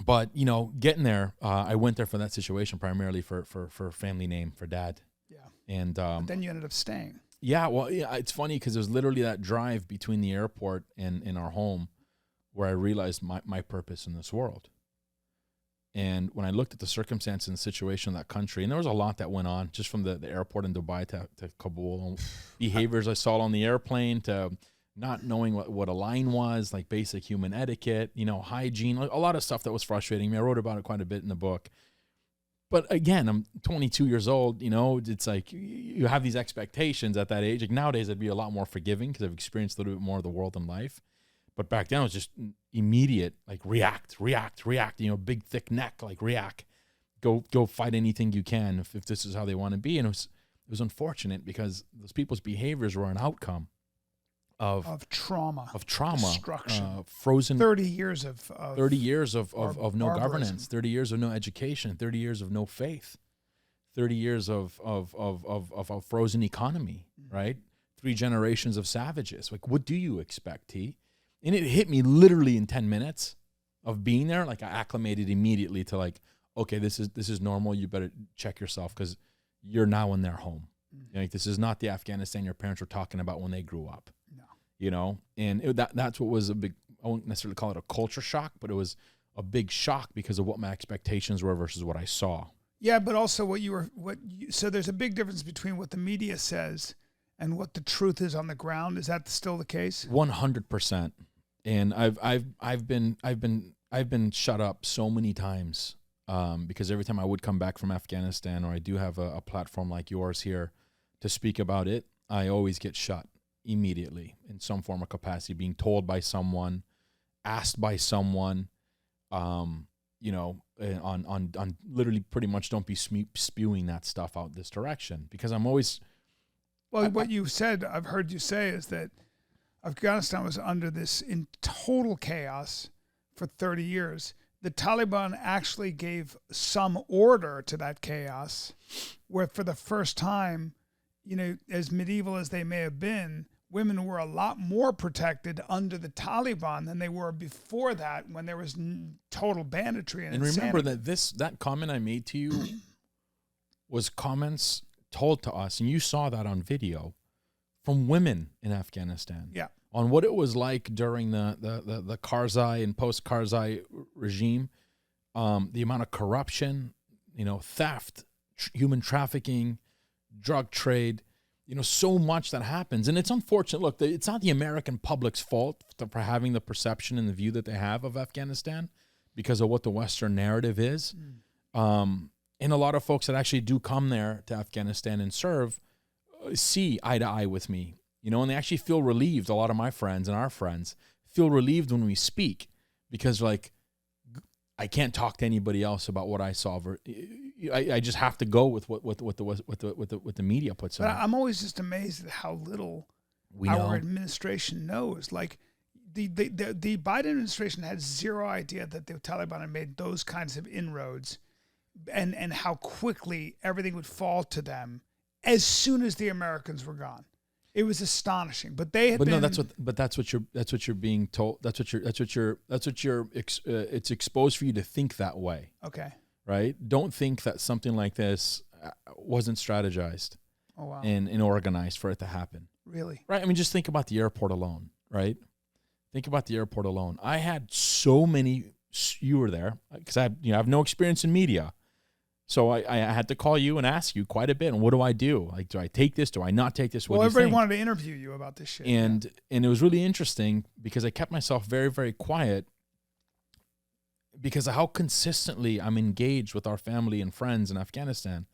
But, getting there, I went there for that situation primarily for family name, for dad. Yeah. And but then you ended up staying. Yeah, well, yeah, it's funny because it was literally that drive between the airport and our home where I realized my purpose in this world. And when I looked at the circumstance and the situation in that country, and there was a lot that went on just from the airport in Dubai to Kabul, behaviors I saw on the airplane to not knowing what a line was, like basic human etiquette, hygiene, a lot of stuff that was frustrating me. I wrote about it quite a bit in the book. But again, I'm 22 years old, it's like you have these expectations at that age. Like nowadays, I'd be a lot more forgiving because I've experienced a little bit more of the world in life. But back then, it was just immediate, like react, big, thick neck, like react. Go fight anything you can if this is how they want to be. And it was unfortunate because those people's behaviors were an outcome of trauma, destruction, frozen 30 years of no governance, 30 years of no education, 30 years of no faith, 30 years of a frozen economy, right? 3 generations of savages. Like, what do you expect, T? And it hit me literally in 10 minutes of being there. Like I acclimated immediately to like, okay, this is normal. You better check yourself because you're now in their home. Like this is not the Afghanistan your parents were talking about when they grew up. No. And that's what was a big, I won't necessarily call it a culture shock, but it was a big shock because of what my expectations were versus what I saw. Yeah, but also so there's a big difference between what the media says and what the truth is on the ground. Is that still the case? 100%. And I've been shut up so many times because every time I would come back from Afghanistan, or I do have a platform like yours here to speak about it, I always get shut immediately in some form or capacity, being told by someone, asked by someone, on literally pretty much don't be spewing that stuff out this direction, because I'm always. Well, what you said, I've heard you say, is that Afghanistan was under this in total chaos for 30 years. The Taliban actually gave some order to that chaos, where for the first time, as medieval as they may have been, women were a lot more protected under the Taliban than they were before that, when there was total banditry and insanity. Remember that comment I made to you was comments told to us, and you saw that on video, from women in Afghanistan. Yeah. On what it was like during the Karzai and post-Karzai regime, the amount of corruption, theft, human trafficking, drug trade, so much that happens. And it's unfortunate. Look, it's not the American public's fault for having the perception and the view that they have of Afghanistan because of what the Western narrative is. And a lot of folks that actually do come there to Afghanistan and serve see eye to eye with me, and they actually feel relieved. A lot of my friends and our friends feel relieved when we speak, because I can't talk to anybody else about what I saw. I just have to go with what the media puts out. I'm always just amazed at how little our administration knows. Like the Biden administration had zero idea that the Taliban had made those kinds of inroads, and how quickly everything would fall to them as soon as the Americans were gone. It was astonishing, but they had been. No, that's what you're being told. It's exposed for you to think that way. Okay. Right? Don't think that something like this wasn't strategized. Oh, wow. And organized for it to happen. Really? Right? I mean, just think about the airport alone, right? Think about the airport alone. I had so many, you were there, because I have no experience in media. So I had to call you and ask you quite a bit. And what do I do? Like, do I take this? Do I not take this? What do you everybody think? wanted to interview you about this shit. And it was really interesting, because I kept myself very, very quiet, because of how consistently I'm engaged with our family and friends in Afghanistan.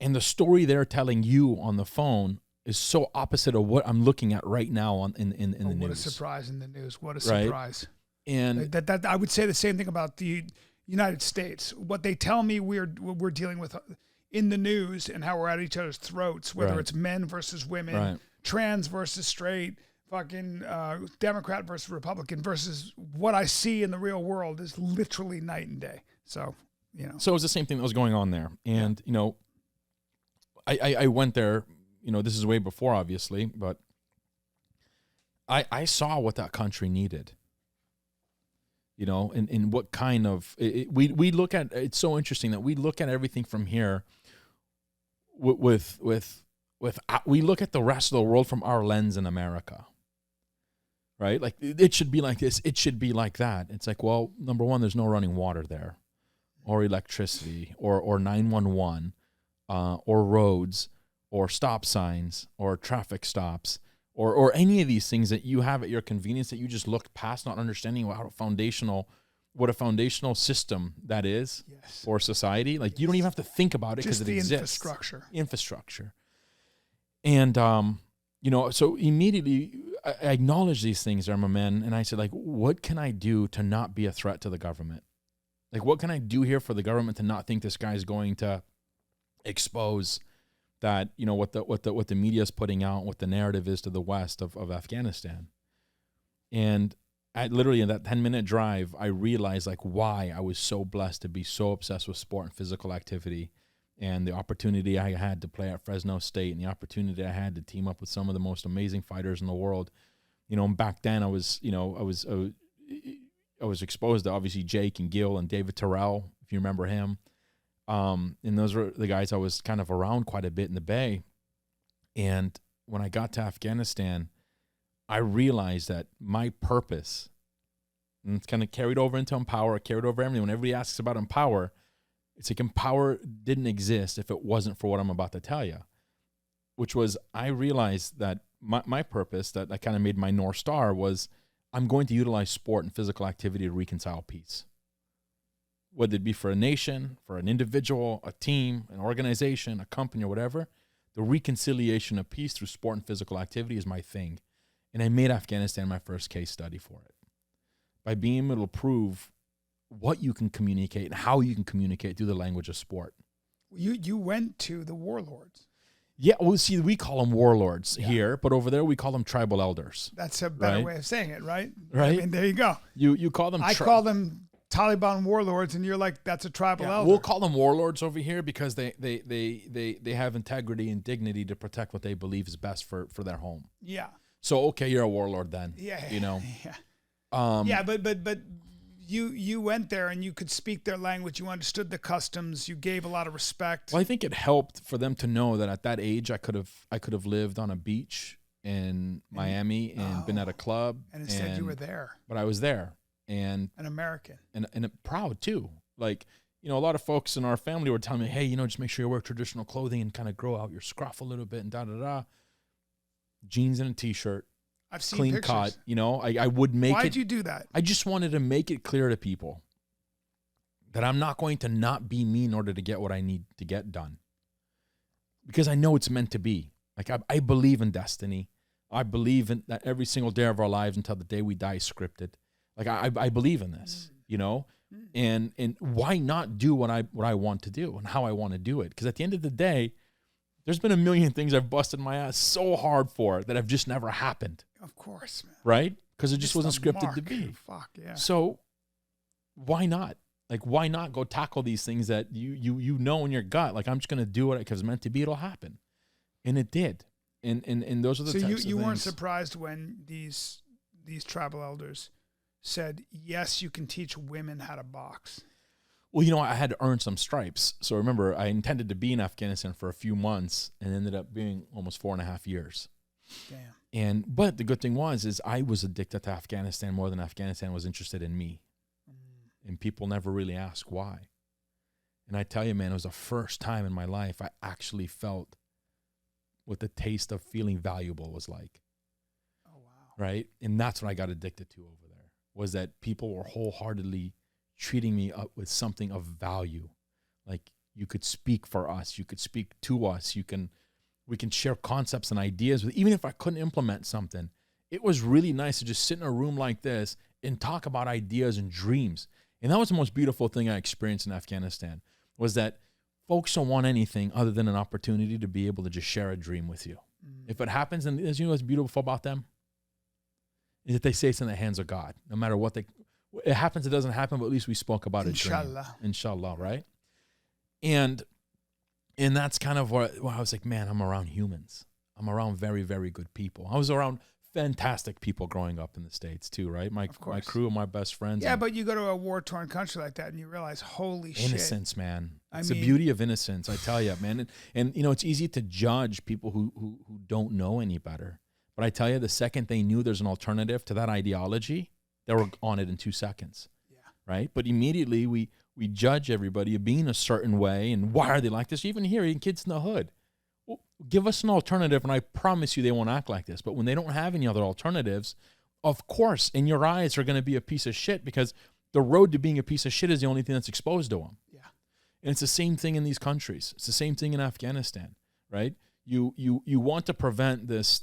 And the story they're telling you on the phone is so opposite of what I'm looking at right now in the news. What a surprise in the news. What a surprise. Right? And that I would say the same thing about the United States. What they tell me we're dealing with in the news, and how we're at each other's throats, whether it's men versus women, trans versus straight, fucking Democrat versus Republican, versus what I see in the real world, is literally night and day. So, So it was the same thing that was going on there. And, I went there, this is way before, obviously, but I saw what that country needed. And what kind of, we look at, it's so interesting that we look at everything from here with we look at the rest of the world from our lens in America, right? Like, it should be like this, it should be like that. It's like, well, number one, there's no running water there, or electricity, or 911, or roads, or stop signs, or traffic stops, or any of these things that you have at your convenience that you just looked past, not understanding what a foundational system that is for society. Like, you don't even have to think about it, because it exists. Infrastructure. And, so immediately I acknowledged these things, Armamen, and I said, like, what can I do to not be a threat to the government? Like, what can I do here for the government to not think this guy is going to expose that, what the media is putting out, what the narrative is to the west of Afghanistan. And literally in that 10-minute drive, I realized, like, why I was so blessed to be so obsessed with sport and physical activity, and the opportunity I had to play at Fresno State, and the opportunity I had to team up with some of the most amazing fighters in the world. And back then I was exposed to, obviously, Jake and Gil and David Terrell, if you remember him. And those were the guys I was kind of around quite a bit in the Bay. And when I got to Afghanistan, I realized that my purpose, and it's kind of carried over into Empower, carried over everything. When everybody asks about Empower, it's like Empower didn't exist if it wasn't for what I'm about to tell you, which was, I realized that my purpose, that I kind of made my North Star, was I'm going to utilize sport and physical activity to reconcile peace. Whether it be for a nation, for an individual, a team, an organization, a company, or whatever, the reconciliation of peace through sport and physical activity is my thing. And I made Afghanistan my first case study for it. By being able to prove what you can communicate and how you can communicate through the language of sport. You went to the warlords. Yeah, well, see, we call them warlords here, but over there we call them tribal elders. That's a better way of saying it, right? Right. I mean, there you go. You call them. I call them Taliban warlords, and you're like, that's a tribal elder. We'll call them warlords over here because they have integrity and dignity to protect what they believe is best for their home. Yeah. So okay, you're a warlord then. Yeah. You know. Yeah. But you went there and you could speak their language. You understood the customs. You gave a lot of respect. Well, I think it helped for them to know that at that age I could have lived on a beach in Miami and been at a club. And instead you were there. But I was there. And an American. And proud too. Like, you know, a lot of folks in our family were telling me, hey, you know, just make sure you wear traditional clothing and kind of grow out your scruff a little bit and da-da-da. Jeans and a T-shirt. I've seen clean pictures. cut. You know, I would make it. Why'd you do that? I just wanted to make it clear to people that I'm not going to not be me in order to get what I need to get done. Because I know it's meant to be. Like, I believe in destiny. I believe in that every single day of our lives until the day we die is scripted. Like, I believe in this, you know? And why not do what I want to do and how I want to do it? Because at the end of the day, there's been a million things I've busted my ass so hard for that have just never happened. Of course, man. Right? Because it just wasn't scripted mark. to be. Fuck, yeah. So why not? Like, why not go tackle these things that you know in your gut? Like, I'm just going to do it because it's meant to be. It'll happen. And it did. And those are the types of things. So you weren't surprised when these tribal elders said, yes, you can teach women how to box. Well, you know, I had to earn some stripes. So remember, I intended to be in Afghanistan for a few months and ended up being almost 4.5 years. Damn. But the good thing is I was addicted to Afghanistan more than Afghanistan was interested in me. And people never really ask why. And I tell you, man, it was the first time in my life I actually felt what the taste of feeling valuable was like. Oh, wow. Right? And that's what I got addicted to over there, was that people were wholeheartedly treating me up with something of value. Like, you could speak for us. You could speak to us. We can share concepts and ideas. Even if I couldn't implement something, it was really nice to just sit in a room like this and talk about ideas and dreams. And that was the most beautiful thing I experienced in Afghanistan, was that folks don't want anything other than an opportunity to be able to just share a dream with you. If it happens, and you know what's beautiful about them? Is that they say it's in the hands of God. No matter what it happens, it doesn't happen, but at least we spoke about it. Inshallah. Inshallah, right? And that's kind of what I was like, man, I'm around humans. I'm around very, very good people. I was around fantastic people growing up in the States too, right? My crew, my best friends. Yeah, but you go to a war-torn country like that and you realize, holy shit. Innocence, man. It's the beauty of innocence, I tell you, man. And you know, it's easy to judge people who don't know any better. But I tell you, the second they knew there's an alternative to that ideology, they were on it in 2 seconds. Yeah. Right? But immediately we judge everybody being a certain way, and why are they like this? Even here, even kids in the hood. Well, give us an alternative, and I promise you they won't act like this. But when they don't have any other alternatives, of course, in your eyes, they're going to be a piece of shit, because the road to being a piece of shit is the only thing that's exposed to them. Yeah. And it's the same thing in these countries. It's the same thing in Afghanistan, right? You want to prevent this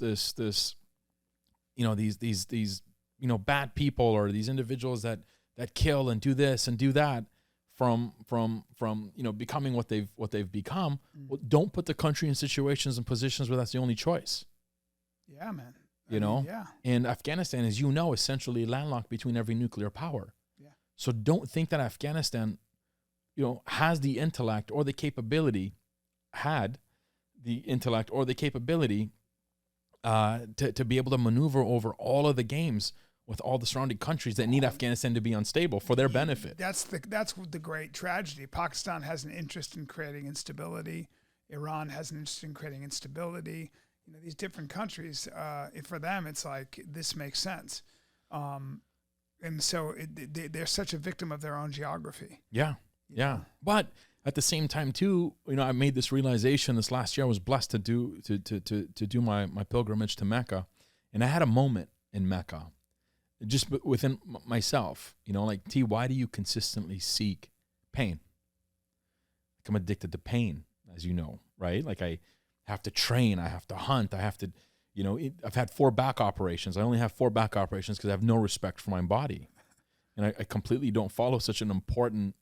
you know, these you know, bad people or these individuals that kill and do this and do that from you know, becoming what they've become. Well, don't put the country in situations and positions where that's the only choice. Yeah, man. You know? Yeah. And Afghanistan, as you know, essentially landlocked between every nuclear power. Yeah. So don't think that Afghanistan, you know, has the intellect or the capability, to be able to maneuver over all of the games with all the surrounding countries that need Afghanistan to be unstable for their benefit. That's the great tragedy. Pakistan has an interest in creating instability. Iran has an interest in creating instability. You know, these different countries, for them, it's like, this makes sense. And so they're such a victim of their own geography. Yeah. Yeah. But at the same time too, you know, I made this realization this last year. I was blessed to do my pilgrimage to Mecca. And I had a moment in Mecca, just within myself, you know, like, T, why do you consistently seek pain? Like, I'm addicted to pain, as you know, right? Like, I have to train, I have to hunt, I have to, you know, I've had 4 back operations. I only have 4 back operations because I have no respect for my body. And I completely don't follow such an important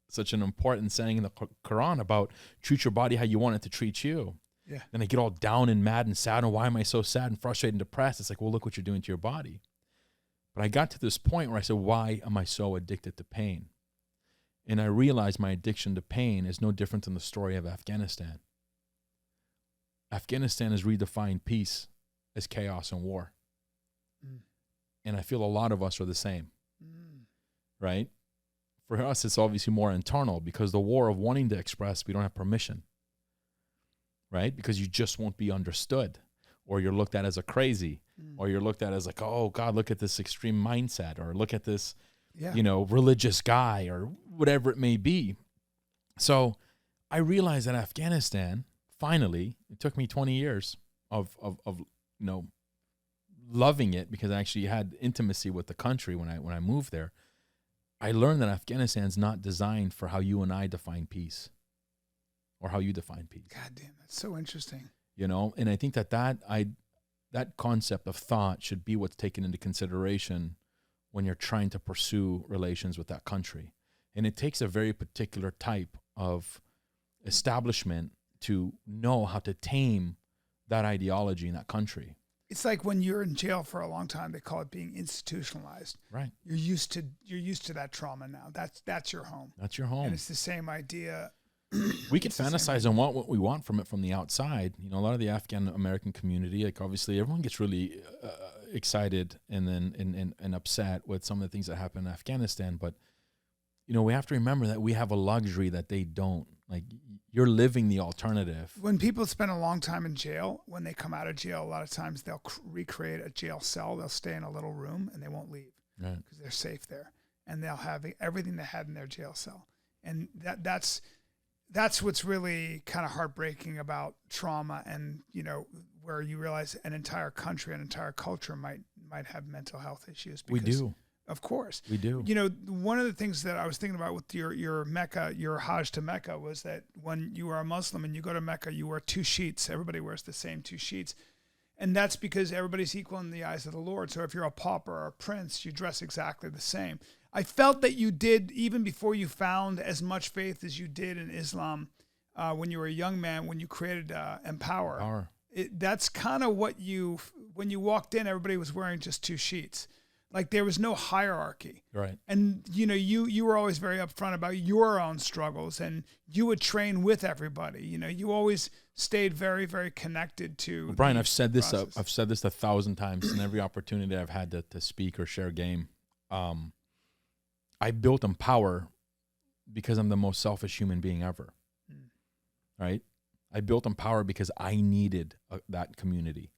saying in the Quran about treat your body how you want it to treat you. Yeah. Then I get all down and mad and sad. And why am I so sad and frustrated and depressed? It's like, well, look what you're doing to your body. But I got to this point where I said, why am I so addicted to pain? And I realized my addiction to pain is no different than the story of Afghanistan. Afghanistan has redefined peace as chaos and war. Mm. And I feel a lot of us are the same, right? For us, it's obviously more internal because the war of wanting to express, we don't have permission, right? Because you just won't be understood, or you're looked at as a crazy, or you're looked at as like, oh God, look at this extreme mindset, or look at this, religious guy, or whatever it may be. So I realized that Afghanistan, finally, it took me 20 years of loving it because I actually had intimacy with the country when I moved there. I learned that Afghanistan's not designed for how you and I define peace or how you define peace. God damn, that's so interesting. And I think that concept of thought should be what's taken into consideration when you're trying to pursue relations with that country. And it takes a very particular type of establishment to know how to tame that ideology in that country. It's like when you're in jail for a long time, they call it being institutionalized. Right. You're used to that trauma now. That's your home. That's your home. And it's the same idea. We could fantasize and want what we want from it from the outside. A lot of the Afghan American community, like obviously everyone gets really excited and upset with some of the things that happen in Afghanistan. But, we have to remember that we have a luxury that they don't. Like, you're living the alternative. When people spend a long time in jail, when they come out of jail, a lot of times they'll recreate a jail cell. They'll stay in a little room and they won't leave because they're safe there. And they'll have everything they had in their jail cell. And that's what's really kind of heartbreaking about trauma and, where you realize an entire country, an entire culture might have mental health issues. We do. Of course. We do. One of the things that I was thinking about with your Mecca, your Hajj to Mecca, was that when you are a Muslim and you go to Mecca, you wear 2 sheets. Everybody wears the same 2 sheets. And that's because everybody's equal in the eyes of the Lord. So if you're a pauper or a prince, you dress exactly the same. I felt that you did, even before you found as much faith as you did in Islam, when you were a young man, when you created Empower. That's kind of what when you walked in, everybody was wearing just 2 sheets. Like there was no hierarchy. Right. And, you were always very upfront about your own struggles and you would train with everybody. You always stayed very, very connected to. Well, Bryan, I've said this 1,000 times in every opportunity I've had to speak or share game. I built Empower because I'm the most selfish human being ever. Right. I built Empower because I needed that community.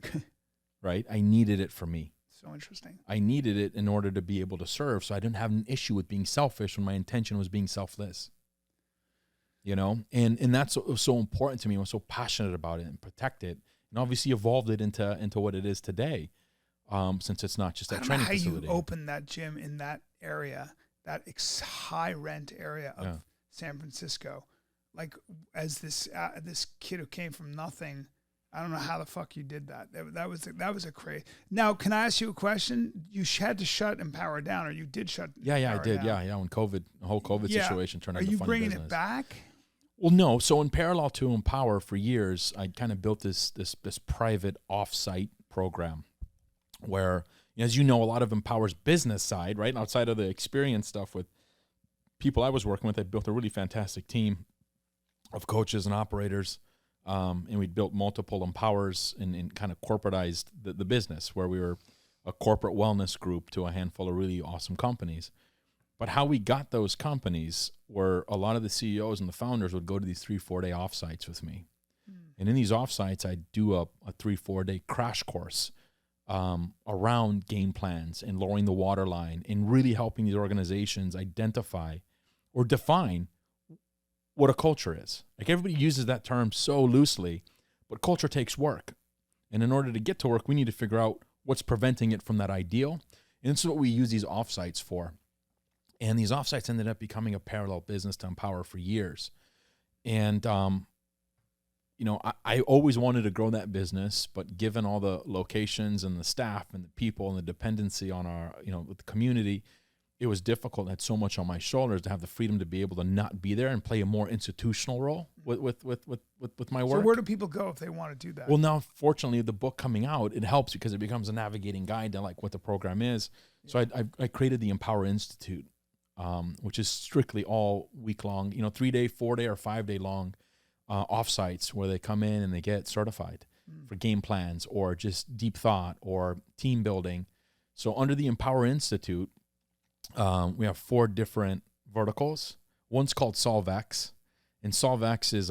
Right. I needed it for me. So interesting. I needed it in order to be able to serve. So I didn't have an issue with being selfish when my intention was being selfless. And that's what was so important to me. I was so passionate about it and protect it, and obviously evolved it into what it is today. Since it's not just that training facility. How you opened that gym in that area, that high rent area of San Francisco, like as this kid who came from nothing. I don't know how the fuck you did that. That was a crazy. Now, can I ask you a question? You had to shut Empower down, or you did shut? Yeah, I did. Down. Yeah. When the whole COVID situation turned out to fund business. Are you bringing it back? Well, no. So in parallel to Empower, for years, I kind of built this private offsite program, where, as you know, a lot of Empower's business side, right, outside of the experience stuff with people I was working with, I built a really fantastic team of coaches and operators. And we built multiple Empowers and kind of corporatized the business, where we were a corporate wellness group to a handful of really awesome companies. But how we got those companies were a lot of the CEOs and the founders would go to these 3-4 day offsites with me. And in these offsites, I'd do a 3-4 day crash course around game plans and lowering the waterline and really helping these organizations identify or define what a culture is. Like, everybody uses that term so loosely, but culture takes work. And in order to get to work, we need to figure out what's preventing it from that ideal. And this is what we use these offsites for. And these offsites ended up becoming a parallel business to Empower for years. And, I always wanted to grow that business, but given all the locations and the staff and the people and the dependency on our, the community, it was difficult. I had so much on my shoulders to have the freedom to be able to not be there and play a more institutional role with my work. So where do people go if they want to do that? Well, now, fortunately, the book coming out, it helps because it becomes a navigating guide to like what the program is. So I created the Empower Institute, which is strictly all week long, 3-day, 4-day, or 5-day long offsites where they come in and they get certified for game plans or just deep thought or team building. So under the Empower Institute, we have 4 different verticals. One's called SolveX, and SolveX is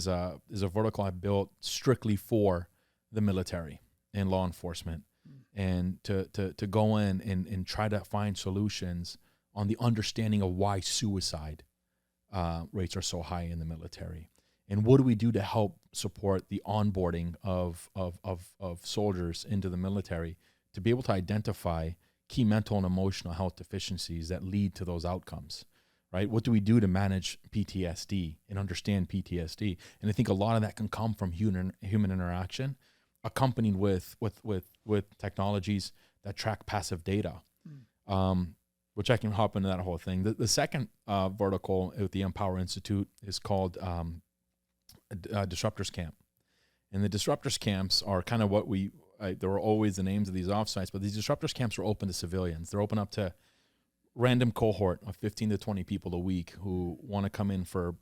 a vertical I built strictly for the military and law enforcement, and to go in and try to find solutions on the understanding of why suicide rates are so high in the military, and what do we do to help support the onboarding of soldiers into the military to be able to identify key mental and emotional health deficiencies that lead to those outcomes, right? What do we do to manage PTSD and understand PTSD? And I think a lot of that can come from human interaction, accompanied with technologies that track passive data, which I can hop into that whole thing. The second vertical at the Empower Institute is called Disruptors Camp. And the Disruptors Camps are kind of what there were always the names of these offsites, but these Disruptors Camps are open to civilians. They're open up to random cohort of 15 to 20 people a week who want to come in for,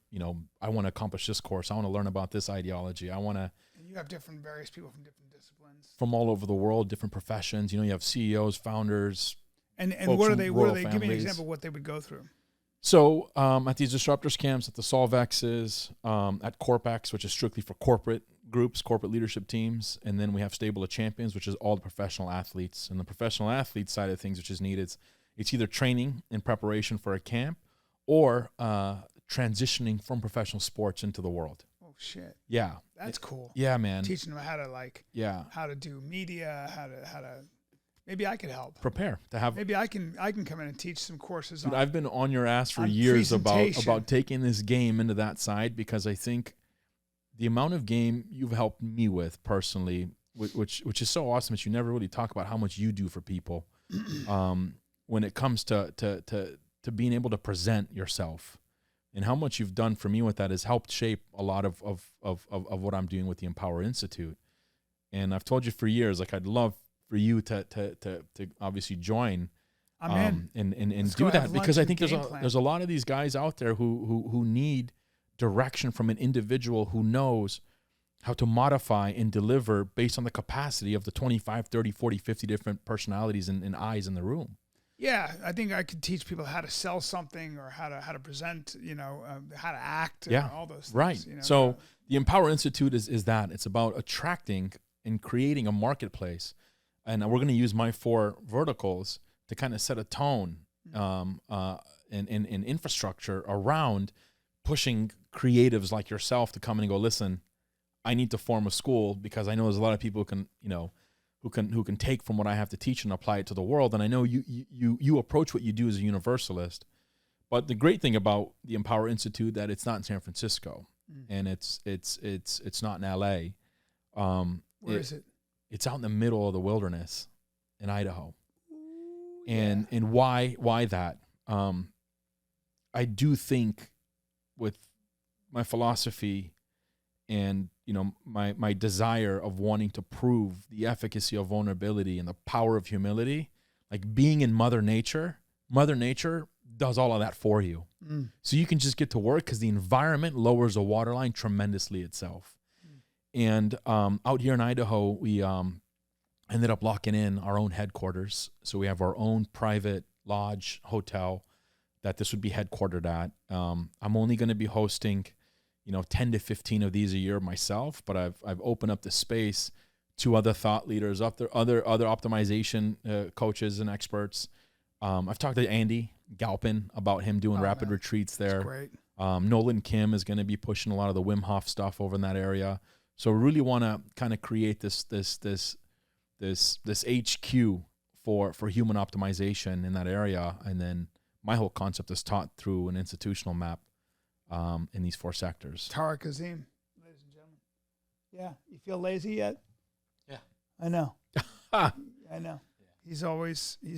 I want to accomplish this course. I want to learn about this ideology. And you have various people from different disciplines. From all over the world, different professions. You have CEOs, founders. And what are they? Give me an example of what they would go through. So at these Disruptors Camps, at the SolveX's, at CorpX, which is strictly for corporate groups, corporate leadership teams, and then we have Stable of Champions, which is all the professional athletes. And the professional athlete side of things, which is needed, it's either training in preparation for a camp or transitioning from professional sports into the world. Oh shit! Yeah, that's cool. Yeah, man. Teaching them how to do media, how to. Maybe I could help. Prepare to have. Maybe I can come in and teach some courses. Dude, I've been on your ass for years about taking this game into that side, because I think the amount of game you've helped me with personally, which is so awesome that you never really talk about how much you do for people, when it comes to being able to present yourself, and how much you've done for me with that has helped shape a lot of what I'm doing with the Empower Institute. And I've told you for years, like, I'd love for you to obviously join, and do that, because I think there's a lot of these guys out there who need direction from an individual who knows how to modify and deliver based on the capacity of the 25, 30, 40, 50 different personalities and eyes in the room. Yeah, I think I could teach people how to sell something, or how to present, how to act, all those things. Right. So the Empower Institute is that. It's about attracting and creating a marketplace. And we're going to use my 4 verticals to kind of set a tone and infrastructure around pushing creatives like yourself to come in and go, listen, I need to form a school, because I know there's a lot of people who can take from what I have to teach and apply it to the world. And I know you approach what you do as a universalist. But the great thing about the Empower Institute, that it's not in San Francisco, and it's not in LA. Where is it? It's out in the middle of the wilderness in Idaho. And why that? I do think with my philosophy and my desire of wanting to prove the efficacy of vulnerability and the power of humility, like being in Mother Nature does all of that for you. So you can just get to work, because the environment lowers the waterline tremendously itself. And out here in Idaho, we ended up locking in our own headquarters. So we have our own private lodge hotel that this would be headquartered at. I'm only going to be hosting, 10 to 15 of these a year myself, but I've opened up the space to other thought leaders, other optimization coaches and experts. I've talked to Andy Galpin about him doing rapid retreats there. That's great. Nolan Kim is going to be pushing a lot of the Wim Hof stuff over in that area. So we really want to kind of create this HQ for human optimization in that area, and then my whole concept is taught through an institutional map in these 4 sectors. Tareq Azim, ladies and gentlemen. Yeah, you feel lazy yet? Yeah, I know. I know. He's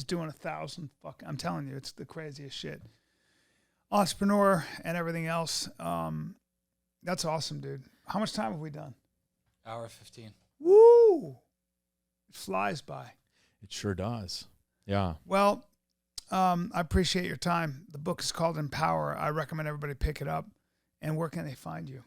doing 1,000 fucking, I'm telling you, it's the craziest shit. Entrepreneur and everything else. That's awesome, dude. How much time have we done? Hour 15. Woo! It flies by. It sure does. Yeah. Well, I appreciate your time. The book is called Empower. I recommend everybody pick it up. And where can they find you?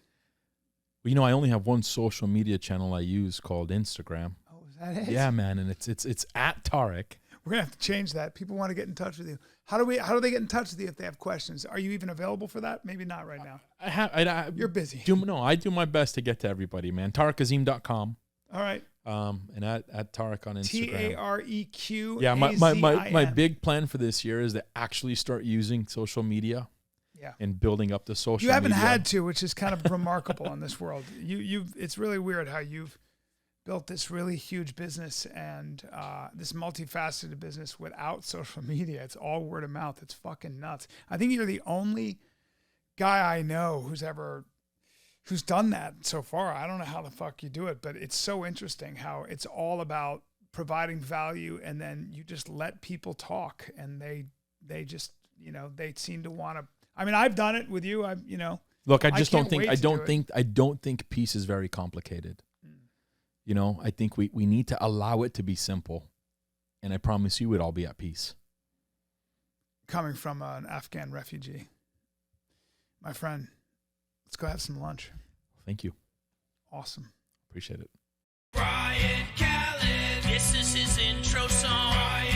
Well, you know, I only have one social media channel I use called Instagram. Oh, is that it? Yeah, man, and it's at Tareq. We're gonna have to change that. People want to get in touch with you. How do they get in touch with you if they have questions? Are you even available for that? Maybe not right now. You're busy. I do my best to get to everybody, man. TareqAzim.com. All right. And at Tareq on Instagram. Tareq. Yeah, my big plan for this year is to actually start using social media. Yeah. And building up the social. You haven't media. had to, which is kind of remarkable in this world. It's really weird how you've built this really huge business and this multifaceted business without social media. It's all word of mouth. It's fucking nuts. I think you're the only guy I know who's done that so far. I don't know how the fuck you do it, but it's so interesting how it's all about providing value, and then you just let people talk, and they just, they seem to want to. I mean, I've done it with you. Look, I don't think peace is very complicated. I think we need to allow it to be simple, and I promise you, we'd all be at peace. Coming from an Afghan refugee, my friend, let's go have some lunch. Thank you. Awesome. Appreciate it. Bryan Callen, this is his intro song.